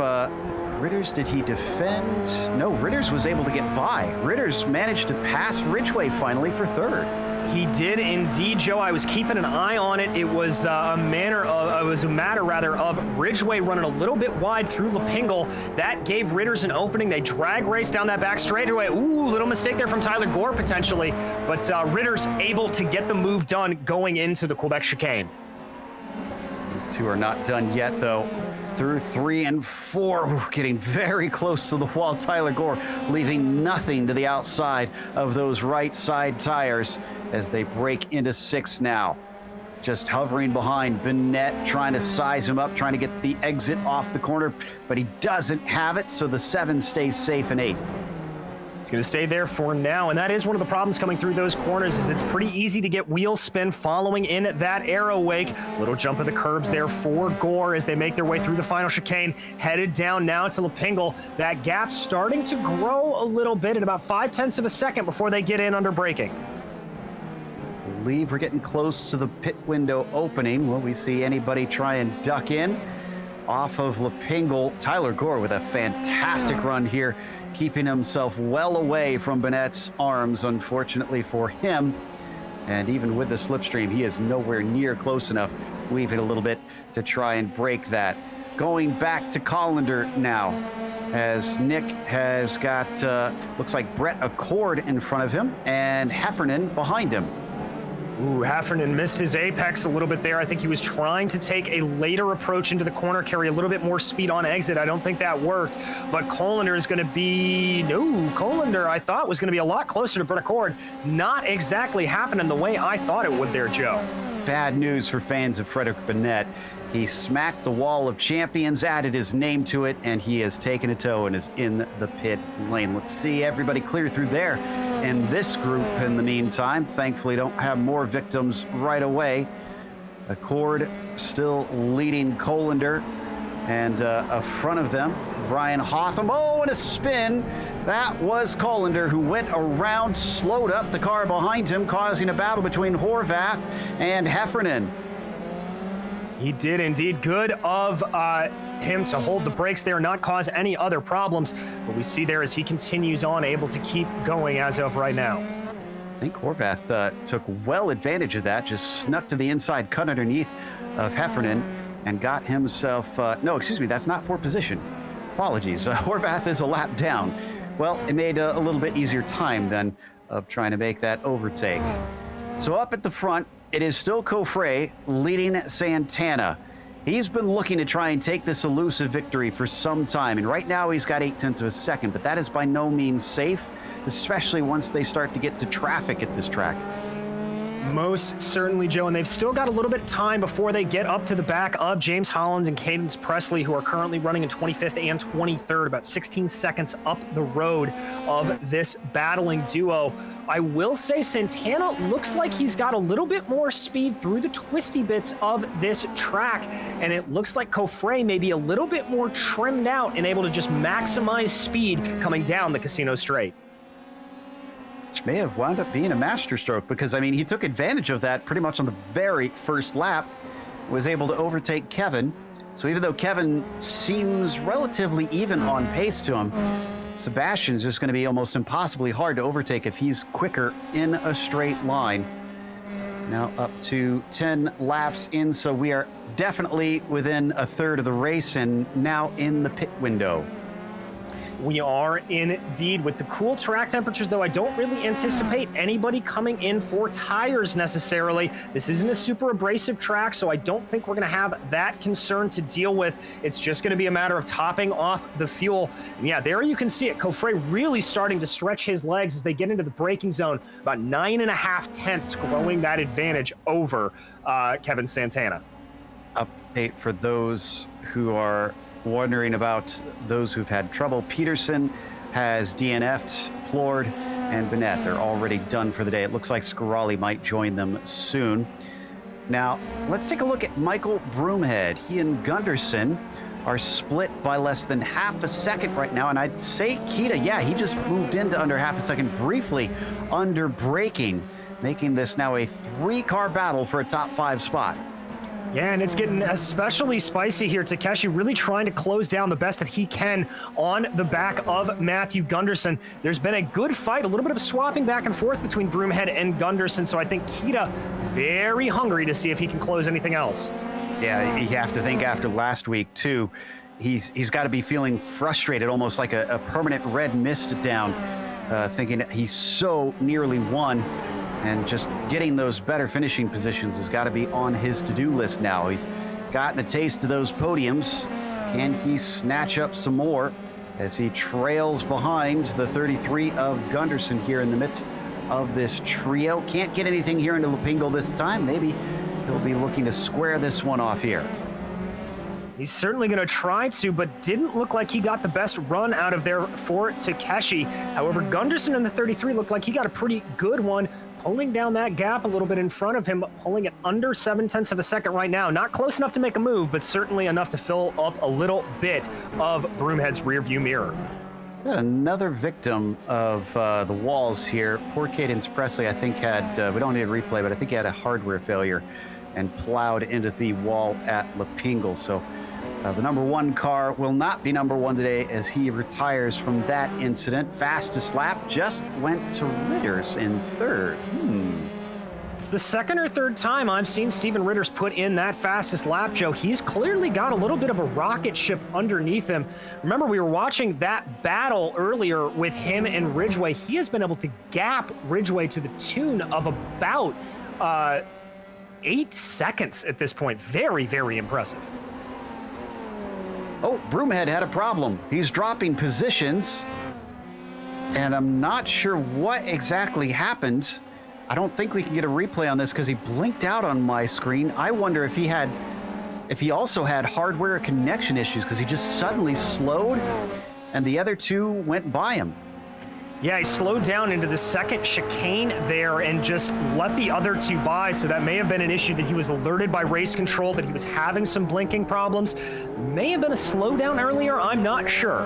Speaker 2: Ritters, did he defend? No, Ritters was able to get by. Ritters managed to pass Ridgway finally for third.
Speaker 3: He did indeed, Joe. I was keeping an eye on it. It was a matter of Ridgway running a little bit wide through Lapingle. That gave Ritters an opening. They drag race down that back straightaway. Ooh, little mistake there from Tyler Gore potentially. But Ritters able to get the move done going into the Quebec chicane.
Speaker 2: These two are not done yet, though. Through 3 and 4, we're getting very close to the wall. Tyler Gore leaving nothing to the outside of those right side tires as they break into 6 now. Just hovering behind Bennett, trying to size him up, trying to get the exit off the corner, but he doesn't have it, so the 7 stays safe in 8th.
Speaker 3: It's going to stay there for now, and that is one of the problems coming through those corners, is it's pretty easy to get wheel spin following in that arrow wake. Little jump of the curbs there for Gore as they make their way through the final chicane, headed down now to Lapingle. That gap starting to grow a little bit at about 0.5 of a second before they get in under braking.
Speaker 2: I believe we're getting close to the pit window opening. Will we see anybody try and duck in? Off of Lapingle, Tyler Gore with a fantastic run here, keeping himself well away from Bennett's arms, unfortunately for him. And even with the slipstream, he is nowhere near close enough, weaving a little bit to try and break that. Going back to Collender now, as Nick has got, looks like Brett Accord in front of him and Heffernan behind him.
Speaker 3: Ooh, Heffernan missed his apex a little bit there. I think he was trying to take a later approach into the corner, carry a little bit more speed on exit. I don't think that worked, but Collender is going to be, Collender I thought was going to be a lot closer to Brett Accord. Not exactly happening the way I thought it would there, Joe.
Speaker 2: Bad news for fans of Frederick Bennett. He smacked the wall of champions, added his name to it, and he has taken a tow and is in the pit lane. Let's see everybody clear through there. And this group, in the meantime, thankfully don't have more victims right away. Accord still leading Collender, and a front of them, Brian Hotham. Oh, and a spin. That was Collender, who went around, slowed up the car behind him, causing a battle between Horvath and Heffernan.
Speaker 3: He did indeed. Good of him to hold the brakes there, not cause any other problems. But we see there as he continues on, able to keep going as of right now.
Speaker 2: I think Horvath took well advantage of that, just snuck to the inside, cut underneath of Heffernan, and got himself, no, excuse me, that's not for position. Apologies, Horvath is a lap down. Well, it made a little bit easier time then of trying to make that overtake. So up at the front, it is still Coffret leading Santana. He's been looking to try and take this elusive victory for some time, and right now he's got 0.8 of a second, but that is by no means safe, especially once they start to get to traffic at this track.
Speaker 3: Most certainly, Joe, and they've still got a little bit of time before they get up to the back of James Holland and Cadence Presley, who are currently running in 25th and 23rd, about 16 seconds up the road of this battling duo. I will say Santana looks like he's got a little bit more speed through the twisty bits of this track, and it looks like Coffre may be a little bit more trimmed out and able to just maximize speed coming down the Casino Straight.
Speaker 2: Which may have wound up being a masterstroke, because I mean, he took advantage of that pretty much on the very first lap, was able to overtake Kevin. So even though Kevin seems relatively even on pace to him, Sebastian's just going to be almost impossibly hard to overtake if he's quicker in a straight line. Now up to 10 laps in, so we are definitely within a third of the race and now in the pit window.
Speaker 3: We are indeed. With the cool track temperatures, though, I don't really anticipate anybody coming in for tires necessarily. This isn't a super abrasive track, so I don't think we're going to have that concern to deal with. It's just going to be a matter of topping off the fuel. And yeah, there you can see it. Coffre really starting to stretch his legs as they get into the braking zone. About 9.5 tenths growing that advantage over Kevin Santana.
Speaker 2: Update for those who are wondering about those who've had trouble. Peterson has DNF'd, Plord and Bennett. They're already done for the day. It looks like Scarali might join them soon. Now, let's take a look at Michael Broomhead. He and Gunderson are split by less than half a second right now, and I'd say Kita, yeah, he just moved into under half a second briefly under braking, making this now a 3-car battle for a top 5 spot.
Speaker 3: Yeah, and it's getting especially spicy here. Takeshi really trying to close down the best that he can on the back of Matthew Gunderson. There's been a good fight, a little bit of swapping back and forth between Broomhead and Gunderson, so I think Kita very hungry to see if he can close anything else.
Speaker 2: Yeah, you have to think after last week, too, he's got to be feeling frustrated, almost like a permanent red mist down, thinking that he's so nearly won. And just getting those better finishing positions has got to be on his to-do list now. He's gotten a taste of those podiums. Can he snatch up some more as he trails behind the 33 of Gunderson here in the midst of this trio? Can't get anything here into Lapingle this time. Maybe he'll be looking to square this one off here.
Speaker 3: He's certainly going to try to, but didn't look like he got the best run out of there for Takeshi. However, Gunderson in the 33 looked like he got a pretty good one, pulling down that gap a little bit in front of him, pulling it under 7/10 of a second right now. Not close enough to make a move, but certainly enough to fill up a little bit of Broomhead's rearview mirror.
Speaker 2: Got another victim of the walls here. Poor Cadence Presley, I think, had, we don't need a replay, but I think he had a hardware failure and plowed into the wall at Lapingle. So the number 1 car will not be number 1 today as he retires from that incident. Fastest lap just went to Ritters in 3rd.
Speaker 3: It's the 2nd or 3rd time I've seen Steven Ritters put in that fastest lap, Joe. He's clearly got a little bit of a rocket ship underneath him. Remember, we were watching that battle earlier with him and Ridgway. He has been able to gap Ridgway to the tune of about 8 seconds at this point. Very, very impressive.
Speaker 2: Oh, Broomhead had a problem. He's dropping positions, and I'm not sure what exactly happened. I don't think we can get a replay on this because he blinked out on my screen. I wonder if he also had hardware connection issues, because he just suddenly slowed and the other two went by him.
Speaker 3: Yeah, he slowed down into the second chicane there and just let the other two by, so that may have been an issue that he was alerted by race control that he was having some blinking problems. May have been a slowdown earlier, I'm not sure.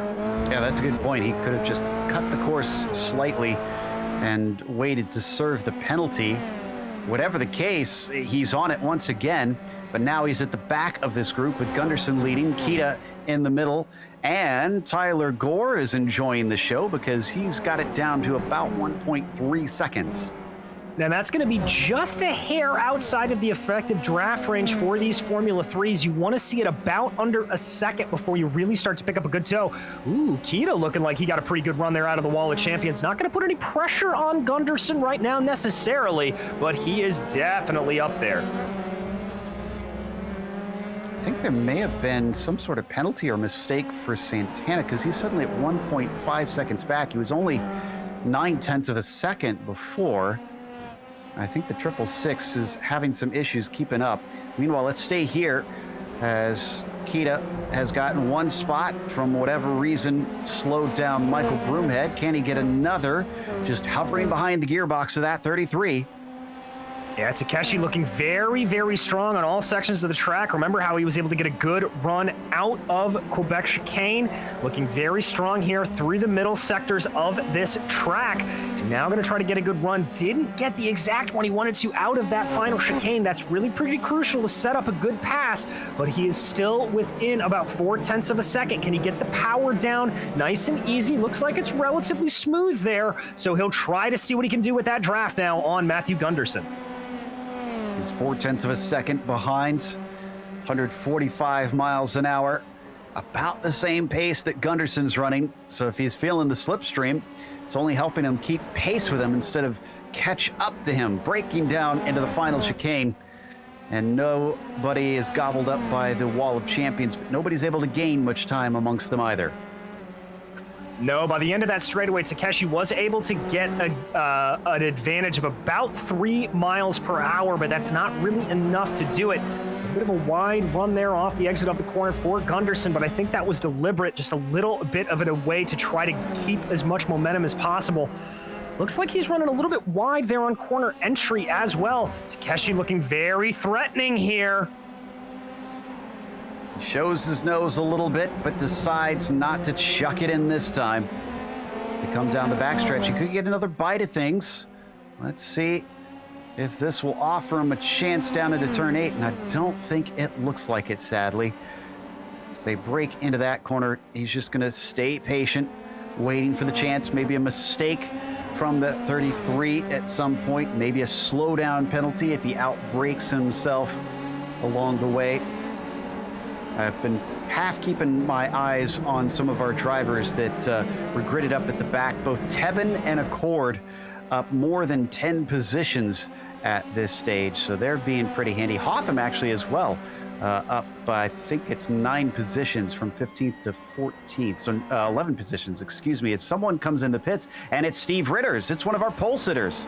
Speaker 2: Yeah, that's a good point. He could have just cut the course slightly and waited to serve the penalty. Whatever the case, he's on it once again, but now he's at the back of this group with Gunderson leading, Kita in the middle, and Tyler Gore is enjoying the show because he's got it down to about 1.3 seconds.
Speaker 3: Now that's going to be just a hair outside of the effective draft range for these Formula 3s. You want to see it about under a second before you really start to pick up a good toe. Ooh, Kita looking like he got a pretty good run there out of the wall of champions. Not going to put any pressure on Gunderson right now necessarily, but he is definitely up there.
Speaker 2: I think there may have been some sort of penalty or mistake for Santana because he's suddenly at 1.5 seconds back. He was only 9/10 of a second before. I think the 666 is having some issues keeping up. Meanwhile, let's stay here as Kita has gotten one spot from whatever reason, slowed down Michael Broomhead. Can he get another? Just hovering behind the gearbox of that 33.
Speaker 3: Yeah, Takeshi looking very, very strong on all sections of the track. Remember how he was able to get a good run out of Quebec chicane. Looking very strong here through the middle sectors of this track. He's now going to try to get a good run. Didn't get the exact one he wanted to out of that final chicane. That's really pretty crucial to set up a good pass, but he is still within about 0.4 of a second. Can he get the power down nice and easy? Looks like it's relatively smooth there, so he'll try to see what he can do with that draft now on Matthew Gunderson.
Speaker 2: He's 0.4 of a second behind, 145 miles an hour, about the same pace that Gunderson's running. So if he's feeling the slipstream, it's only helping him keep pace with him instead of catch up to him, breaking down into the final chicane. And nobody is gobbled up by the wall of champions, but nobody's able to gain much time amongst them either.
Speaker 3: No, by the end of that straightaway, Takeshi was able to get an advantage of about 3 miles per hour, but that's not really enough to do it. A bit of a wide run there off the exit of the corner for Gunderson, but I think that was deliberate, just a little bit of it away to try to keep as much momentum as possible. Looks like he's running a little bit wide there on corner entry as well. Takeshi looking very threatening here.
Speaker 2: Shows his nose a little bit, but decides not to chuck it in this time. As he comes down the backstretch, he could get another bite of things. Let's see if this will offer him a chance down into turn 8, and I don't think it looks like it, sadly. As they break into that corner, he's just going to stay patient, waiting for the chance, maybe a mistake from the 33 at some point, maybe a slowdown penalty if he outbrakes himself along the way. I've been half keeping my eyes on some of our drivers that were gridded up at the back. Both Tebben and Accord up more than 10 positions at this stage, so they're being pretty handy. Hotham actually as well, up by, I think it's 9 positions from 15th to 14th, so 11 positions, excuse me, as someone comes in the pits, and it's Steve Ritters. It's one of our pole sitters.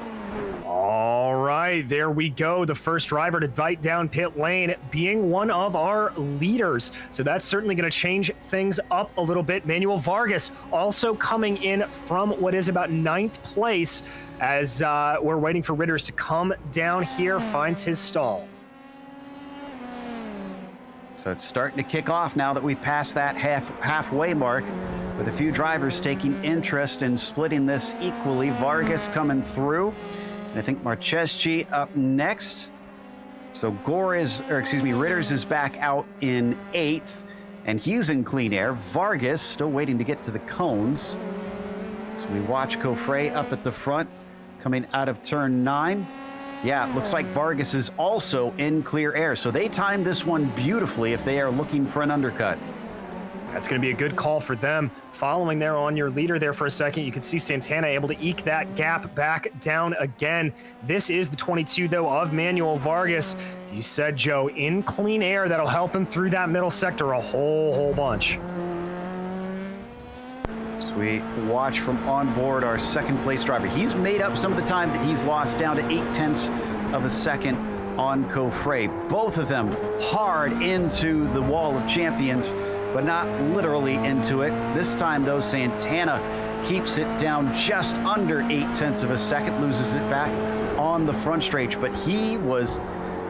Speaker 3: All right, there we go. The first driver to bite down pit lane being one of our leaders. So that's certainly going to change things up a little bit. Manuel Vargas also coming in from what is about 9th place as we're waiting for Ritters to come down here, finds his stall.
Speaker 2: So it's starting to kick off now that we've passed that halfway mark, with a few drivers taking interest in splitting this equally. Vargas coming through. And I think Marcheschi up next. So Ritters is back out in 8th, and he's in clean air. Vargas still waiting to get to the cones. So we watch Coffret up at the front, coming out of turn 9. Yeah, it looks like Vargas is also in clear air. So they timed this one beautifully if they are looking for an undercut.
Speaker 3: That's going to be a good call for them. Following there on your leader there for a second, you can see Santana able to eke that gap back down again. This is the 22, though, of Manuel Vargas. As you said, Joe, in clean air, that'll help him through that middle sector a whole bunch.
Speaker 2: So we watch from on board our second place driver. He's made up some of the time that he's lost, down to 0.8 of a second on Coffret. Both of them hard into the wall of champions, but not literally into it. This time, though, Santana keeps it down just under 0.8 of a second, loses it back on the front stretch, but he was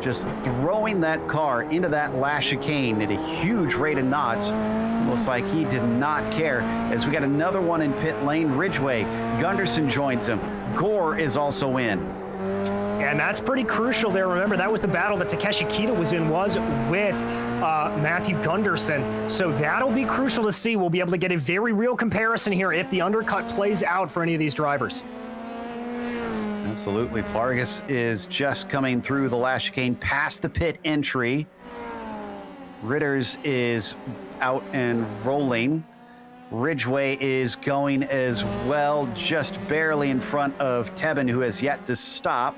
Speaker 2: just throwing that car into that last chicane at a huge rate of knots. Almost like he did not care. As we got another one in pit lane, Ridgway, Gunderson joins him. Gore is also in.
Speaker 3: And that's pretty crucial there. Remember, that was the battle that Takeshi Kita was with Matthew Gunderson. So that'll be crucial to see. We'll be able to get a very real comparison here if the undercut plays out for any of these drivers.
Speaker 2: Absolutely. Vargas is just coming through the last chicane past the pit entry. Ritters is out and rolling. Ridgway is going as well, just barely in front of Tebben, who has yet to stop.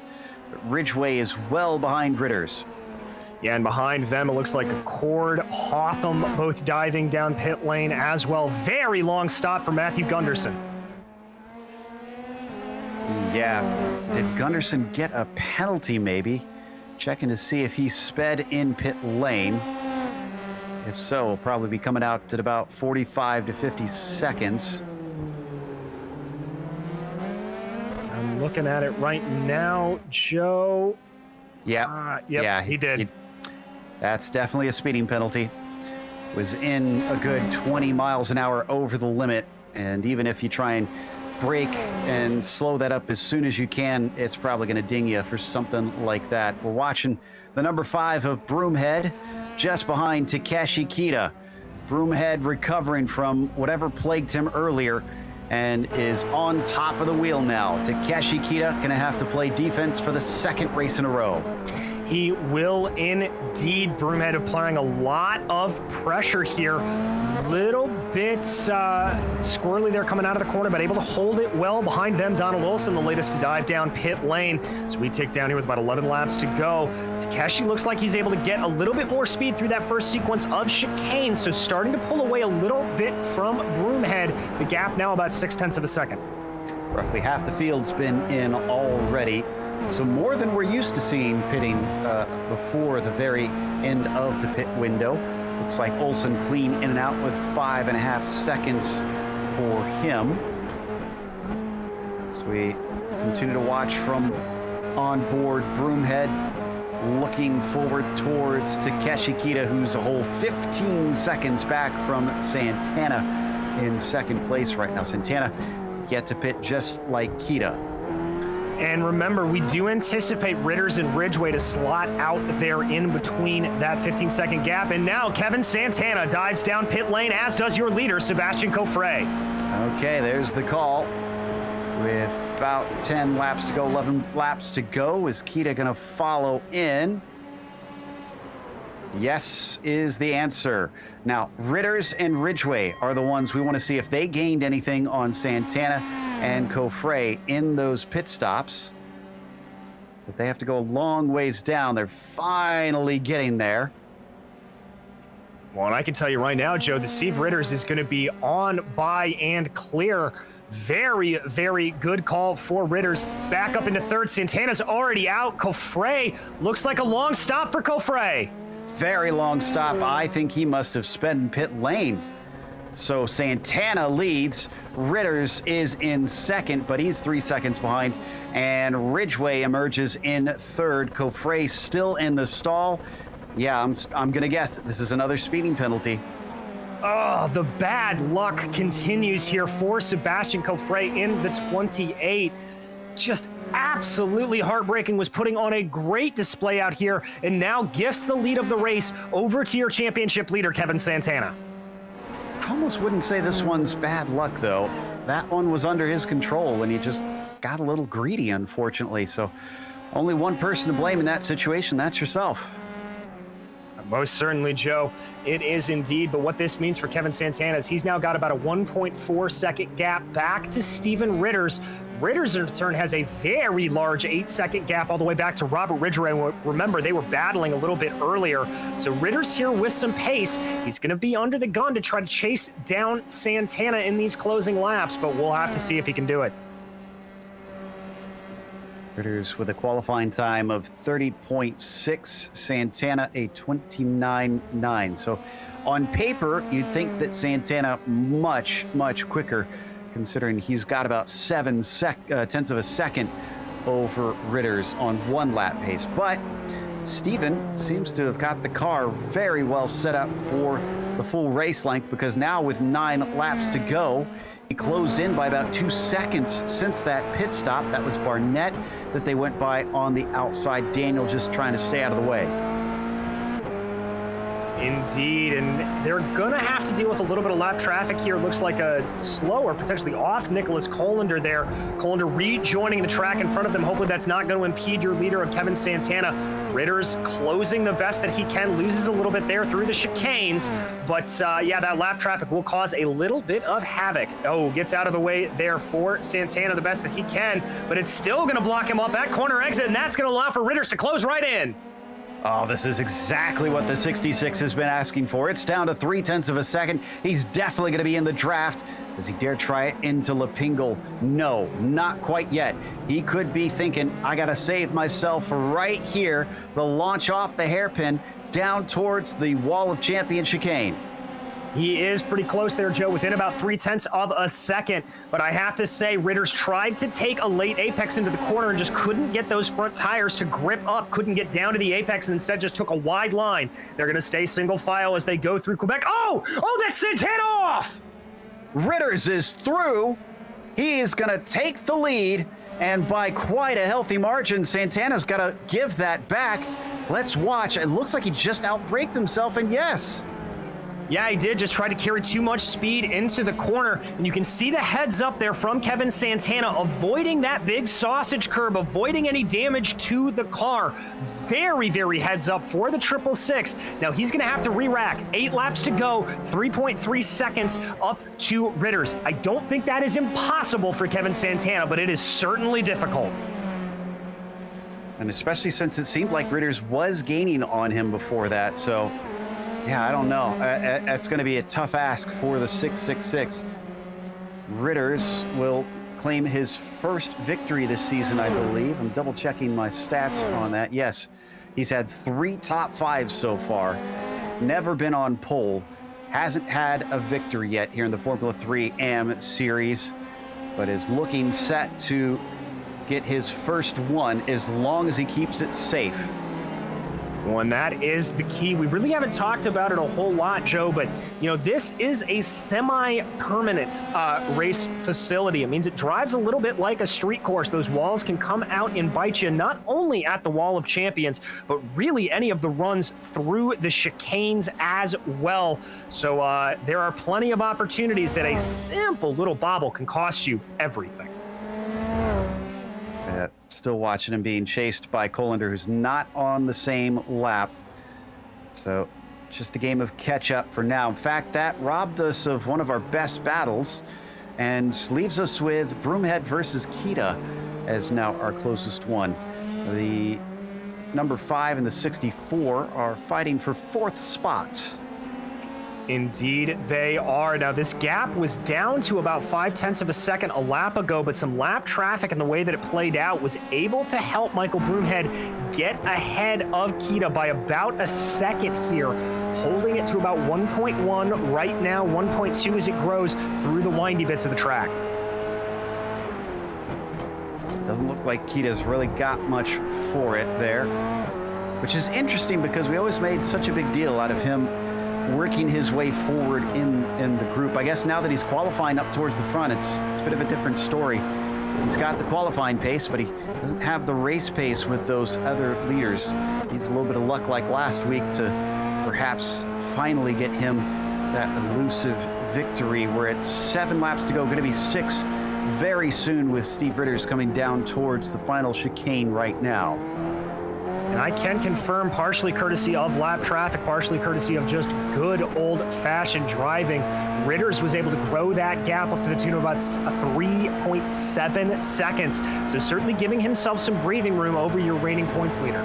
Speaker 2: Ridgway is well behind Ritters.
Speaker 3: Yeah, and behind them, it looks like Accord, Hotham, both diving down pit lane as well. Very long stop for Matthew Gunderson.
Speaker 2: Yeah, Did Gunderson get a penalty maybe? Checking to see if he sped in pit lane. If so, we'll probably be coming out at about 45 to 50 seconds.
Speaker 3: I'm looking at it right now, Joe.
Speaker 2: Yeah,
Speaker 3: yep,
Speaker 2: yeah,
Speaker 3: he did.
Speaker 2: That's definitely a speeding penalty. Was in a good 20 miles an hour over the limit, and even if you try and brake and slow that up as soon as you can, it's probably going to ding you for something like that. We're watching the number 5 of Broomhead, just behind Takeshi Kita. Broomhead recovering from whatever plagued him earlier and is on top of the wheel now. Takeshi Kita going to have to play defense for the second race in a row.
Speaker 3: He will indeed. Broomhead applying a lot of pressure here. Little bit squirrely there coming out of the corner, but able to hold it well. Behind them, Donald Wilson, the latest to dive down pit lane. So we take down here with about 11 laps to go. Takeshi looks like he's able to get a little bit more speed through that first sequence of chicane, so starting to pull away a little bit from Broomhead. The gap now about 0.6 of a second.
Speaker 2: Roughly half the field's been in already. So more than we're used to seeing pitting before the very end of the pit window. Looks like Olsen clean in and out with 5.5 seconds for him. As we continue to watch from onboard Broomhead, looking forward towards Takeshi Kita, who's a whole 15 seconds back from Santana in second place right now. Santana yet to pit just like Kita.
Speaker 3: And remember, we do anticipate Ritters and Ridgway to slot out there in between that 15-second gap. And now Kevin Santana dives down pit lane, as does your leader, Sebastian Coffret.
Speaker 2: Okay, there's the call. With about 10 laps to go, 11 laps to go. Is Kita going to follow in? Yes is the answer. Now, Ritters and Ridgway are the ones we want to see if they gained anything on Santana and Coffret in those pit stops. But they have to go a long ways down. They're finally getting there.
Speaker 3: Well, and I can tell you right now, Joe, the Steve Ritters is going to be on, by, and clear. Very, very good call for Ritters. Back up into third. Santana's already out. Coffret looks like a long stop for Coffret.
Speaker 2: Very long stop. I think he must have sped in pit lane. So Santana leads. Ritters is in second, but he's 3 seconds behind. And Ridgway emerges in third. Coffret still in the stall. Yeah, I'm going to guess this is another speeding penalty.
Speaker 3: Oh, the bad luck continues here for Sebastian Coffret in the 28. Just absolutely heartbreaking. Was putting on a great display out here, and now gifts the lead of the race over to your championship leader, Kevin Santana.
Speaker 2: I almost wouldn't say this one's bad luck, though. That one was under his control, and he just got a little greedy, unfortunately. So only one person to blame in that situation. That's yourself.
Speaker 3: Most certainly, Joe. It is indeed. But what this means for Kevin Santana is he's now got about a 1.4 second gap back to Steven Ritters. Ritters, in turn, has a very large 8-second gap all the way back to Robert Ridgway. Remember, they were battling a little bit earlier. So Ritters here with some pace. He's going to be under the gun to try to chase down Santana in these closing laps, but we'll have to see if he can do it.
Speaker 2: Ritters with a qualifying time of 30.6, Santana a 29.9. So on paper, you'd think that Santana much quicker, considering he's got about 7 tenths of a second over Ritters on one lap pace. But Steven seems to have got the car very well set up for the full race length, because now with 9 laps to go, he closed in by about 2 seconds since that pit stop. That was Barnett that they went by on the outside. Daniel just trying to stay out of the way.
Speaker 3: Indeed, and they're gonna have to deal with a little bit of lap traffic here. Looks like a slow or potentially off Nicholas Colander there. Colander rejoining the track in front of them. Hopefully that's not going to impede your leader of Kevin Santana. Ritters closing the best that he can, loses a little bit there through the chicanes, but yeah, that lap traffic will cause a little bit of havoc. Oh, gets out of the way there for Santana the best that he can, but it's still going to block him up at corner exit, and that's going to allow for Ritters to close right in.
Speaker 2: Oh, this is exactly what the 66 has been asking for. It's down to 0.3 of a second. He's definitely going to be in the draft. Does he dare try it into Lapingle? No, not quite yet. He could be thinking, I gotta save myself right here. The launch off the hairpin down towards the Wall of Champion chicane.
Speaker 3: He is pretty close there, Joe, within about 0.3 of a second. But I have to say, Ritters tried to take a late apex into the corner and just couldn't get those front tires to grip up, couldn't get down to the apex, and instead just took a wide line. They're going to stay single file as they go through Quebec. Oh, that's Santana off!
Speaker 2: Ritters is through. He is going to take the lead, and by quite a healthy margin, Santana's got to give that back. Let's watch. It looks like he just outbraked himself, and yes.
Speaker 3: Yeah, he did. Just tried to carry too much speed into the corner. And you can see the heads up there from Kevin Santana, avoiding that big sausage curb, avoiding any damage to the car. Very, very heads up for the 666. Now he's going to have to re-rack. 8 laps to go, 3.3 seconds up to Ritters. I don't think that is impossible for Kevin Santana, but it is certainly difficult.
Speaker 2: And especially since it seemed like Ritters was gaining on him before that, so... yeah, I don't know. That's going to be a tough ask for the 666. Ritters will claim his first victory this season, I believe. I'm double checking my stats on that. Yes, he's had 3 top 5s so far. Never been on pole. Hasn't had a victory yet here in the Formula 3 AM series, but is looking set to get his first one as long as he keeps it safe.
Speaker 3: Well, and that is the key. We really haven't talked about it a whole lot, Joe, but, you know, this is a semi-permanent race facility. It means it drives a little bit like a street course. Those walls can come out and bite you, not only at the Wall of Champions, but really any of the runs through the chicanes as well. So there are plenty of opportunities that a simple little bobble can cost you everything.
Speaker 2: Still watching him being chased by Colander, who's not on the same lap. So just a game of catch up for now. In fact, that robbed us of one of our best battles and leaves us with Broomhead versus Kita as now our closest one. The number 5 and the 64 are fighting for 4th spot.
Speaker 3: Indeed, they are. Now, this gap was down to about 0.5 of a second a lap ago, but some lap traffic and the way that it played out was able to help Michael Broomhead get ahead of Kita by about a second here, holding it to about 1.1 right now, 1.2 as it grows through the windy bits of the track.
Speaker 2: Doesn't look like Kita's really got much for it there, which is interesting because we always made such a big deal out of him working his way forward in the group. I guess now that he's qualifying up towards the front, it's a bit of a different story. He's got the qualifying pace, but he doesn't have the race pace with those other leaders. Needs a little bit of luck like last week to perhaps finally get him that elusive victory. We're at 7 laps to go, going to be 6 very soon with Steve Ritters coming down towards the final chicane right now.
Speaker 3: And I can confirm, partially courtesy of lap traffic, partially courtesy of just good old-fashioned driving, Ritters was able to grow that gap up to the tune of about 3.7 seconds. So certainly giving himself some breathing room over your reigning points leader.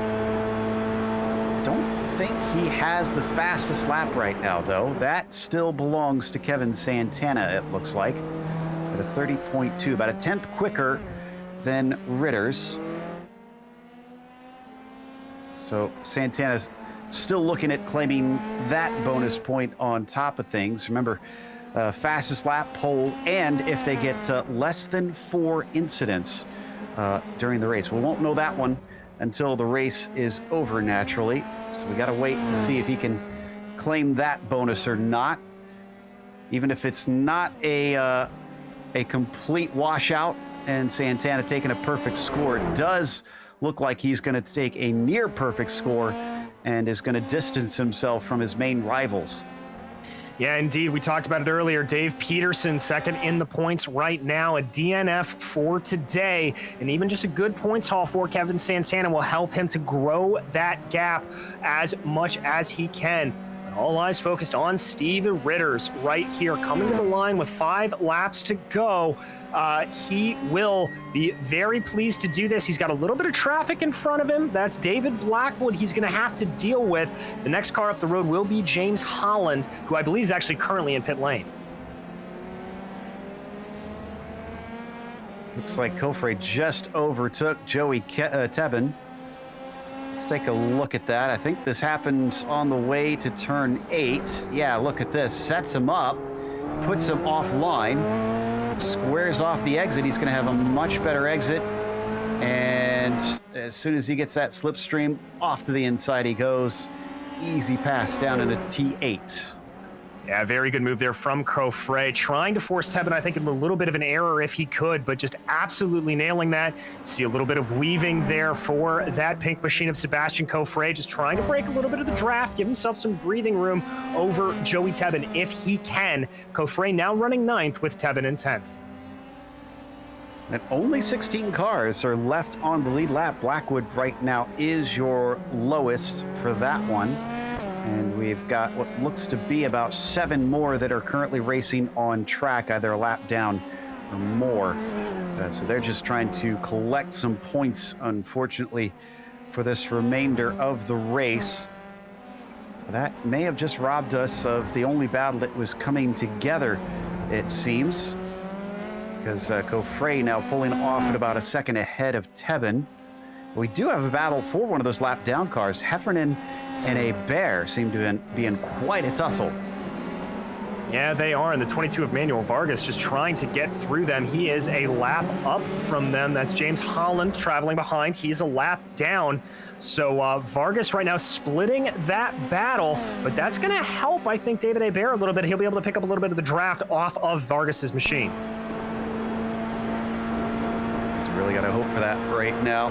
Speaker 2: Don't think he has the fastest lap right now, though. That still belongs to Kevin Santana, it looks like, at a 30.2, about a 10th quicker than Ritters. So Santana's still looking at claiming that bonus point on top of things. Remember, fastest lap, pole, and if they get less than 4 incidents during the race. We won't know that one until the race is over, naturally. So we got to wait and see if he can claim that bonus or not. Even if it's not a complete washout and Santana taking a perfect score, it does look like he's going to take a near perfect score and is going to distance himself from his main rivals.
Speaker 3: Yeah, indeed. We talked about it earlier. Dave Peterson, second in the points right now, a DNF for today. And even just a good points haul for Kevin Santana will help him to grow that gap as much as he can. All eyes focused on Steve Ritters right here, coming to the line with 5 laps to go. He will be very pleased to do this. He's got a little bit of traffic in front of him. That's David Blackwood he's going to have to deal with. The next car up the road will be James Holland, who I believe is actually currently in pit lane.
Speaker 2: Looks like Kofre just overtook Joey Tebben. Let's take a look at that. I think this happened on the way to turn 8. Yeah, look at this. Sets him up, puts him offline, squares off the exit. He's going to have a much better exit. And as soon as he gets that slipstream, off to the inside he goes. Easy pass down into T8.
Speaker 3: Yeah, very good move there from Kofre. Trying to force Tebben, I think, into a little bit of an error if he could, but just absolutely nailing that. See a little bit of weaving there for that pink machine of Sebastian Kofre, just trying to break a little bit of the draft, give himself some breathing room over Joey Tebben if he can. Kofre now running 9th with Tebben in 10th.
Speaker 2: And only 16 cars are left on the lead lap. Blackwood right now is your lowest for that one. And we've got what looks to be about 7 more that are currently racing on track, either a lap down or more. So they're just trying to collect some points, unfortunately, for this remainder of the race. That may have just robbed us of the only battle that was coming together, it seems. Because Kofre now pulling off at about a second ahead of Tebben. We do have a battle for one of those lap down cars. Heffernan and a Bear seem to be in quite a tussle.
Speaker 3: Yeah, they are. And the 22 of Manuel Vargas just trying to get through them. He is a lap up from them. That's James Holland traveling behind. He's a lap down. So Vargas right now splitting that battle, but that's going to help, I think, David Hebert a little bit. He'll be able to pick up a little bit of the draft off of Vargas's machine.
Speaker 2: He's really got to hope for that right now.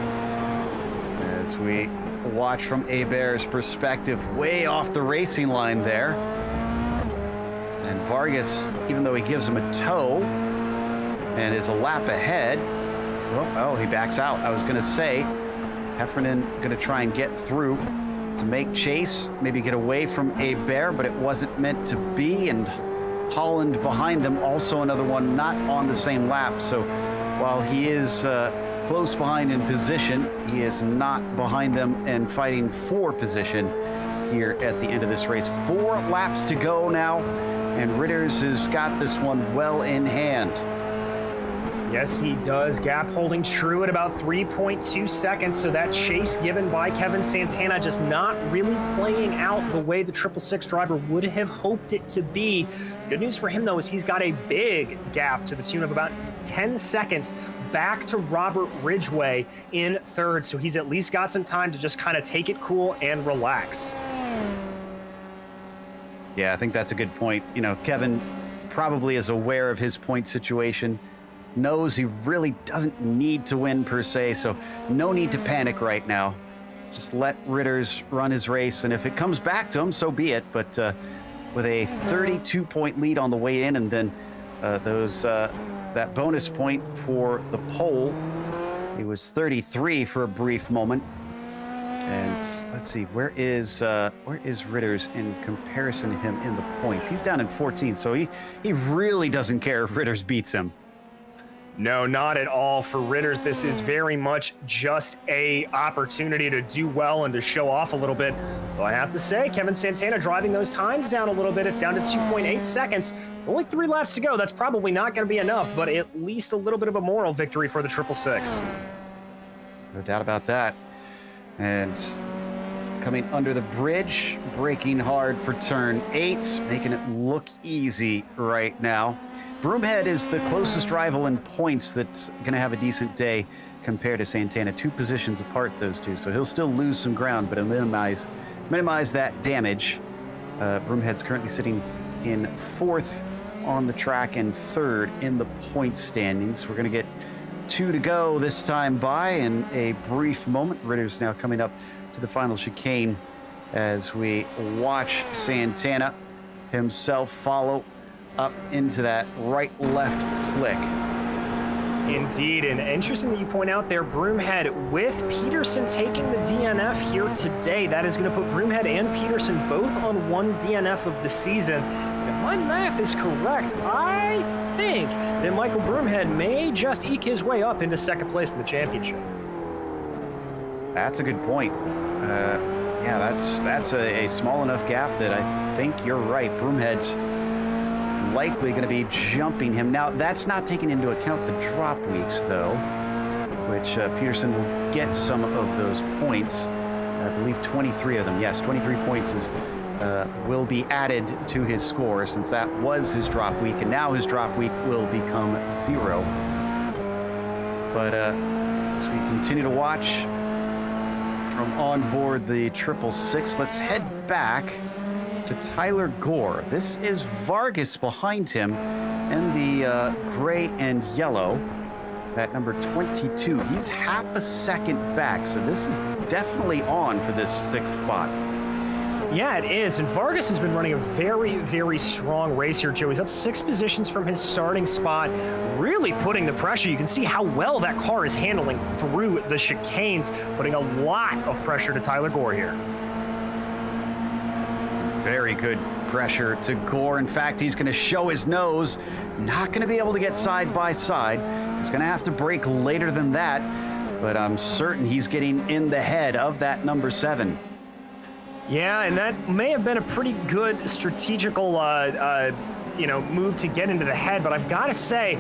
Speaker 2: As we watch from Hebert's perspective, way off the racing line there. And Vargas, even though he gives him a tow and is a lap ahead, well, he backs out. I was going to say, Heffernan going to try and get through to make chase, maybe get away from Hebert, but it wasn't meant to be. And Holland behind them, also another one not on the same lap. So while he is close behind in position, he is not behind them and fighting for position here at the end of this race. 4 laps to go now, and Ritters has got this one well in hand.
Speaker 3: Yes, he does. Gap holding true at about 3.2 seconds. So that chase given by Kevin Santana just not really playing out the way the 666 driver would have hoped it to be. The good news for him, though, is he's got a big gap to the tune of about 10 seconds back to Robert Ridgway in 3rd. So he's at least got some time to just kind of take it cool and relax.
Speaker 2: Yeah, I think that's a good point. You know, Kevin probably is aware of his point situation, knows he really doesn't need to win per se, so no need to panic right now. Just let Ritters run his race, and if it comes back to him, so be it. But with a 32-point lead on the way in, and then that bonus point for the pole, he was 33 for a brief moment. And let's see, where is Ritters in comparison to him in the points? He's down in 14, so he really doesn't care if Ritters beats him.
Speaker 3: No, not at all. For Ritters, this is very much just a opportunity to do well and to show off a little bit. Though I have to say, Kevin Santana driving those times down a little bit. It's down to 2.8 seconds. Only 3 laps to go. That's probably not going to be enough, but at least a little bit of a moral victory for the 666.
Speaker 2: No doubt about that. And coming under the bridge, braking hard for turn 8, making it look easy right now. Broomhead is the closest rival in points that's going to have a decent day compared to Santana. 2 positions apart, those two. So he'll still lose some ground, but he'll minimize that damage. Broomhead's currently sitting in 4th on the track and 3rd in the point standings. We're going to get 2 to go this time by in a brief moment. Ritter's now coming up to the final chicane as we watch Santana himself follow up into that right-left flick.
Speaker 3: Indeed, and interesting that you point out there, Broomhead with Peterson taking the DNF here today. That is going to put Broomhead and Peterson both on 1 DNF of the season. If my math is correct, I think that Michael Broomhead may just eke his way up into 2nd place in the championship.
Speaker 2: That's a good point. Yeah, that's a small enough gap that I think you're right. Broomhead's likely going to be jumping him. Now, that's not taking into account the drop weeks, though, which Peterson will get some of those points. I believe 23 of them. Yes, 23 points will be added to his score since that was his drop week, and now his drop week will become 0. But as we continue to watch from on board the 666, let's head back to Tyler Gore. This is Vargas behind him in the gray and yellow at number 22. He's half a second back, so this is definitely on for this 6th spot.
Speaker 3: Yeah, it is. And Vargas has been running a very, very strong race here, Joe. He's up 6 positions from his starting spot, really putting the pressure. You can see how well that car is handling through the chicanes, putting a lot of pressure to Tyler Gore here.
Speaker 2: Very good pressure to Gore. In fact, he's going to show his nose. Not going to be able to get side by side. He's going to have to brake later than that, but I'm certain he's getting in the head of that number 7.
Speaker 3: Yeah, and that may have been a pretty good strategical, move to get into the head, but I've got to say,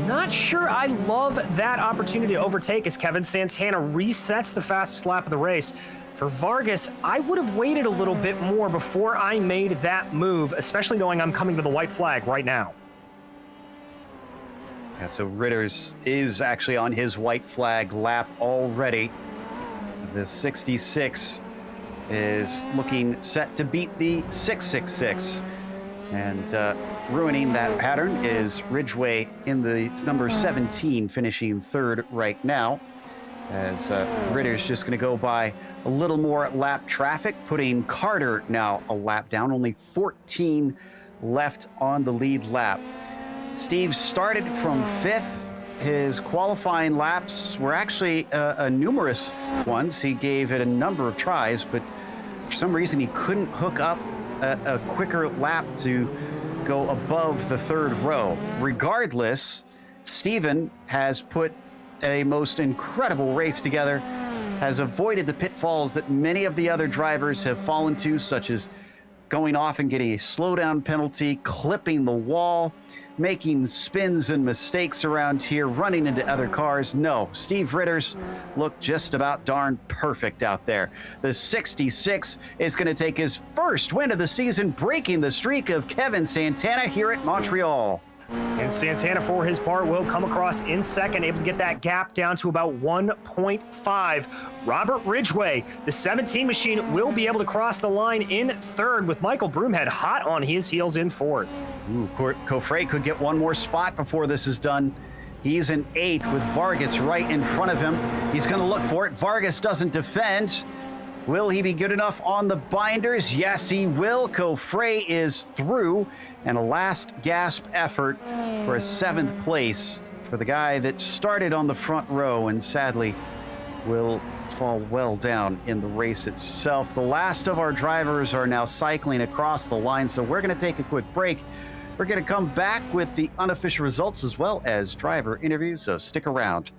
Speaker 3: not sure I love that opportunity to overtake as Kevin Santana resets the fastest lap of the race. For Vargas, I would have waited a little bit more before I made that move, especially knowing I'm coming to the white flag right now.
Speaker 2: Yeah, so Ritters is actually on his white flag lap already. The 66 is looking set to beat the 666. And ruining that pattern is Ridgway in the number 17, finishing 3rd right now. As Ritter's just going to go by a little more lap traffic, putting Carter now a lap down. Only 14 left on the lead lap. Steve started from 5th. His qualifying laps were actually numerous ones. He gave it a number of tries, but for some reason he couldn't hook up a quicker lap to go above the 3rd row. Regardless, Steven has put a most incredible race together, has avoided the pitfalls that many of the other drivers have fallen to, such as going off and getting a slowdown penalty, clipping the wall, making spins and mistakes around here, running into other cars. No, Steve Ritters looked just about darn perfect out there. The 66 is going to take his first win of the season, breaking the streak of Kevin Santana here at Montreal.
Speaker 3: And Santana, for his part, will come across in 2nd, able to get that gap down to about 1.5. Robert Ridgway, the 17 machine, will be able to cross the line in 3rd, with Michael Broomhead hot on his heels in 4th.
Speaker 2: Ooh, Coffre could get one more spot before this is done. He's in 8th with Vargas right in front of him. He's going to look for it. Vargas doesn't defend. Will he be good enough on the binders? Yes, he will. Coffre is through. And a last gasp effort for a 7th place for the guy that started on the front row and sadly will fall well down in the race itself. The last of our drivers are now cycling across the line, so we're going to take a quick break. We're going to come back with the unofficial results as well as driver interviews, so stick around.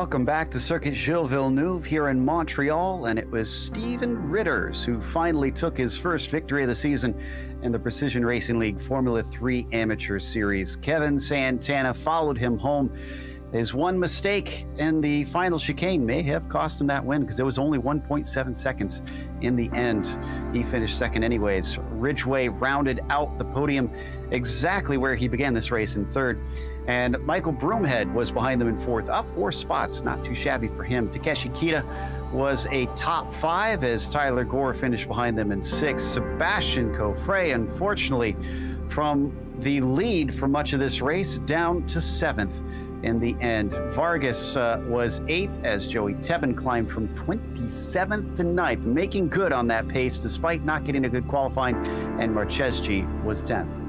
Speaker 2: Welcome back to Circuit Gilles Villeneuve here in Montreal, and it was Steven Ritters who finally took his first victory of the season in the Precision Racing League Formula 3 Amateur Series. Kevin Santana followed him home. His one mistake in the final chicane may have cost him that win because it was only 1.7 seconds in the end. He finished second anyways. Ridgway rounded out the podium exactly where he began this race in third. And Michael Broomhead was behind them in fourth, up 4 spots, not too shabby for him. Takeshi Kita was a top 5 as Tyler Gore finished behind them in 6th. Sebastian Coffret, unfortunately, from the lead for much of this race down to 7th. In the end, Vargas was 8th as Joey Tebben climbed from 27th to 9th, making good on that pace despite not getting a good qualifying, and Marcheschi was 10th.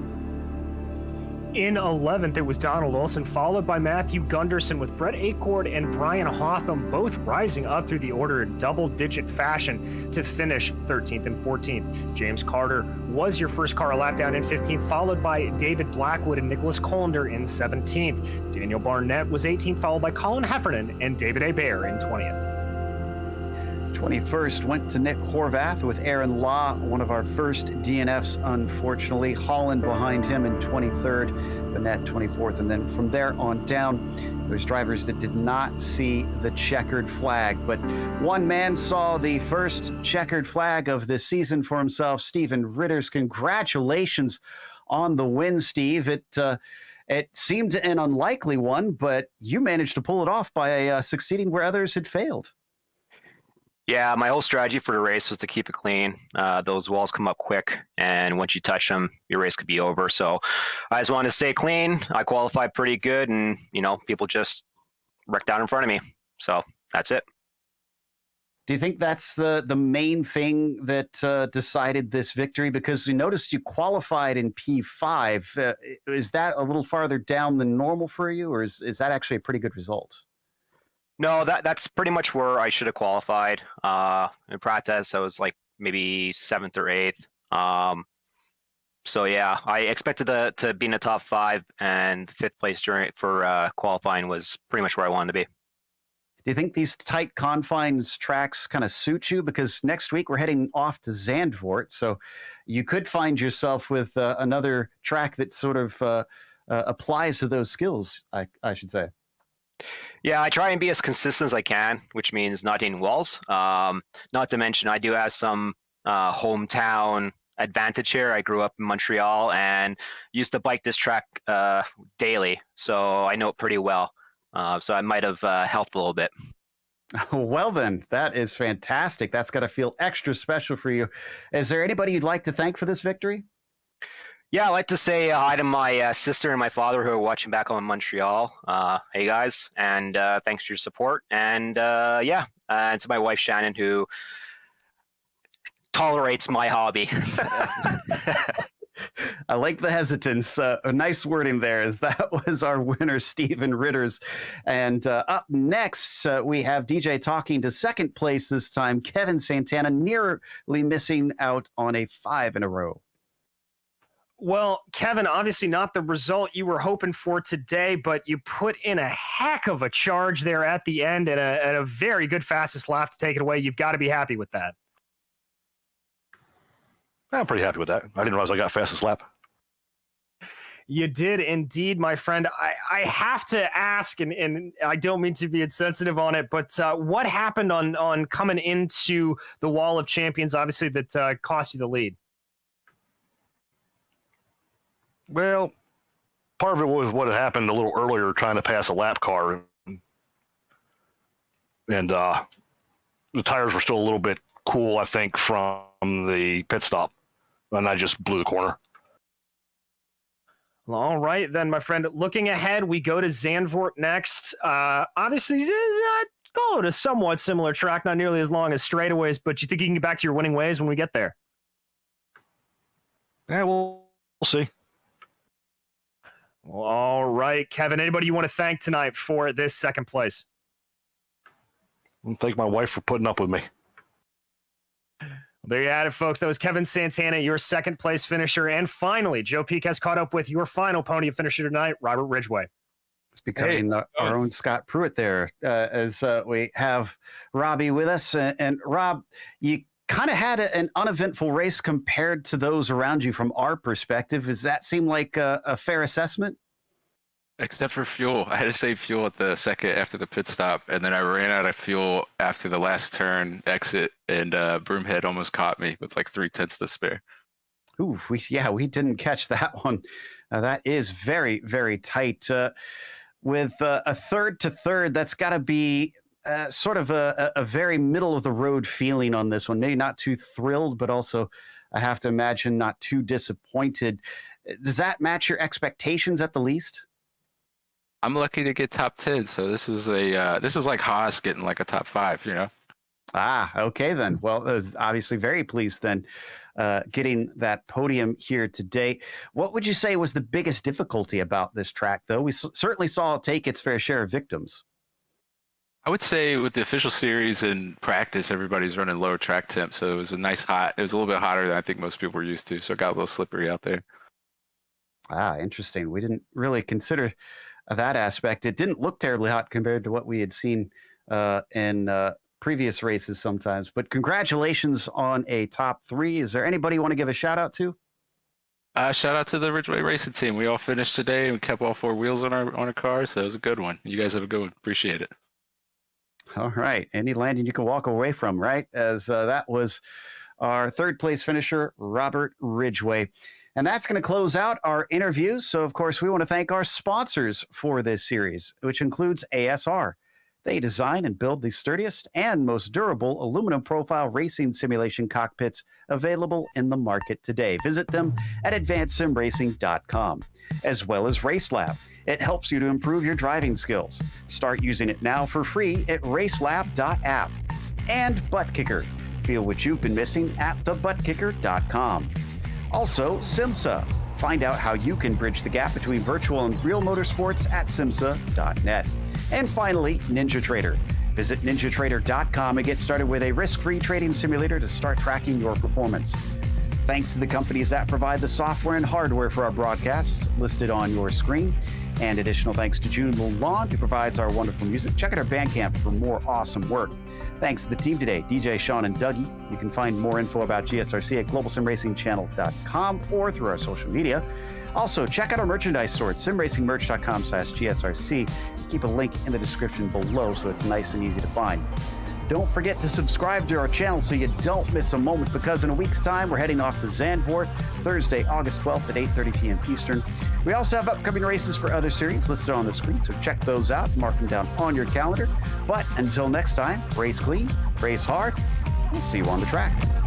Speaker 3: In 11th, it was Donald Olson, followed by Matthew Gunderson, with Brett Acord and Brian Hotham both rising up through the order in double-digit fashion to finish 13th and 14th. James Carter was your first car a lap down in 15th, followed by David Blackwood and Nicholas Colander in 17th. Daniel Barnett was 18th, followed by Colin Heffernan and David Hebert in 20th.
Speaker 2: 21st went to Nick Horvath with Aaron Law, one of our first DNFs, unfortunately. Holland behind him in 23rd, Bennett 24th, and then from there on down, there's drivers that did not see the checkered flag. But one man saw the first checkered flag of the season for himself, Steven Ritters. Congratulations on the win, Steve. It seemed an unlikely one, but you managed to pull it off by succeeding where others had failed.
Speaker 4: Yeah, my whole strategy for the race was to keep it clean. Those walls come up quick, and once you touch them, your race could be over. So I just wanted to stay clean. I qualified pretty good, and, people just wrecked out in front of me. So that's it.
Speaker 2: Do you think that's the main thing that decided this victory? Because we noticed you qualified in P5. Is that a little farther down than normal for you, or is that actually a pretty good result?
Speaker 4: No, that's pretty much where I should have qualified. In practice, I was like maybe 7th or 8th. So yeah, I expected to be in the top 5, and 5th place for qualifying was pretty much where I wanted to be.
Speaker 2: Do you think these tight confines tracks kind of suit you? Because next week we're heading off to Zandvoort, so you could find yourself with another track that sort of applies to those skills, I should say.
Speaker 4: Yeah, I try and be as consistent as I can, which means not hitting walls. Not to mention, I do have some hometown advantage here. I grew up in Montreal and used to bike this track daily, so I know it pretty well. So I might have helped a little bit.
Speaker 2: Well then, that is fantastic. That's got to feel extra special for you. Is there anybody you'd like to thank for this victory?
Speaker 4: Yeah, I'd like to say hi to my sister and my father who are watching back home in Montreal. Hey, guys, and thanks for your support. And and to my wife, Shannon, who tolerates my hobby.
Speaker 2: I like the hesitance. A nice wording there, as that was our winner, Steven Ritters. And up next, we have DJ talking to second place this time, Kevin Santana, nearly missing out on a 5 in a row.
Speaker 3: Well, Kevin, obviously not the result you were hoping for today, but you put in a heck of a charge there at the end and a very good fastest lap to take it away. You've got to be happy with that.
Speaker 5: I'm pretty happy with that. I didn't realize I got fastest lap.
Speaker 3: You did indeed, my friend. I have to ask, and I don't mean to be insensitive on it, but what happened on coming into the Wall of Champions, obviously, that cost you the lead?
Speaker 5: Well, part of it was what had happened a little earlier, trying to pass a lap car. And the tires were still a little bit cool, I think, from the pit stop. And I just blew the corner.
Speaker 3: Well, all right, then, my friend. Looking ahead, we go to Zandvoort next. Obviously, call it a somewhat similar track, not nearly as long as straightaways, but you think you can get back to your winning ways when we get there?
Speaker 5: Yeah, we'll see.
Speaker 3: Well, all right, Kevin. Anybody you want to thank tonight for this second place?
Speaker 5: I thank my wife for putting up with me.
Speaker 3: There you had it, folks. That was Kevin Santana, your second place finisher. And finally, Joe Peak has caught up with your final podium finisher tonight, Robert Ridgway.
Speaker 2: It's becoming our own Scott Pruitt there, as we have Robbie with us. And Rob, you kind of had an uneventful race compared to those around you from our perspective. Does that seem like a fair assessment?
Speaker 6: Except for fuel. I had to save fuel at the second after the pit stop, and then I ran out of fuel after the last turn exit, and Broomhead almost caught me with like 3/10 to spare.
Speaker 2: Ooh, we didn't catch that one. That is very, very tight. With a third to third, that's got to be sort of a very middle of the road feeling on this one. Maybe not too thrilled, but also I have to imagine not too disappointed. Does that match your expectations at the least?
Speaker 6: I'm lucky to get top 10, so this is like Haas getting like a top 5, you know.
Speaker 2: Ah, okay then. Well, I was obviously very pleased then getting that podium here today. What would you say was the biggest difficulty about this track, though? We certainly saw it take its fair share of victims.
Speaker 6: I would say with the official series and practice, everybody's running lower track temp, so it was a nice hot. It was a little bit hotter than I think most people were used to, so it got a little slippery out there.
Speaker 2: Ah, interesting. We didn't really consider that aspect. It didn't look terribly hot compared to what we had seen in previous races sometimes. But congratulations on a top 3. Is there anybody you want to give a shout out to?
Speaker 6: Shout out to the Ridgeway Racing team. We all finished today and we kept all 4 wheels on our car, so it was a good one. You guys have a good one. Appreciate it.
Speaker 2: All right. Any landing you can walk away from, right? As that was our third place finisher, Robert Ridgeway. And that's going to close out our interview. So, of course, we want to thank our sponsors for this series, which includes ASR. They design and build the sturdiest and most durable aluminum profile racing simulation cockpits available in the market today. Visit them at advancedsimracing.com, as well as RaceLab. It helps you to improve your driving skills. Start using it now for free at RaceLab.app. And ButtKicker. Feel what you've been missing at thebutkicker.com. Also, SIMMSA. Find out how you can bridge the gap between virtual and real motorsports at SIMMSA.net. And finally, NinjaTrader. Visit ninjatrader.com and get started with a risk-free trading simulator to start tracking your performance. Thanks to the companies that provide the software and hardware for our broadcasts listed on your screen. And additional thanks to June Lalonde, who provides our wonderful music. Check out our Bandcamp for more awesome work. Thanks to the team today, DJ, Sean, and Dougie. You can find more info about GSRC at globalsimracingchannel.com or through our social media. Also, check out our merchandise store at simracingmerch.com/GSRC. Keep a link in the description below so it's nice and easy to find. Don't forget to subscribe to our channel so you don't miss a moment, because in a week's time, we're heading off to Zandvoort, Thursday, August 12th at 8:30 p.m. Eastern. We also have upcoming races for other series listed on the screen, so check those out and mark them down on your calendar. But until next time, race clean, race hard. We'll see you on the track.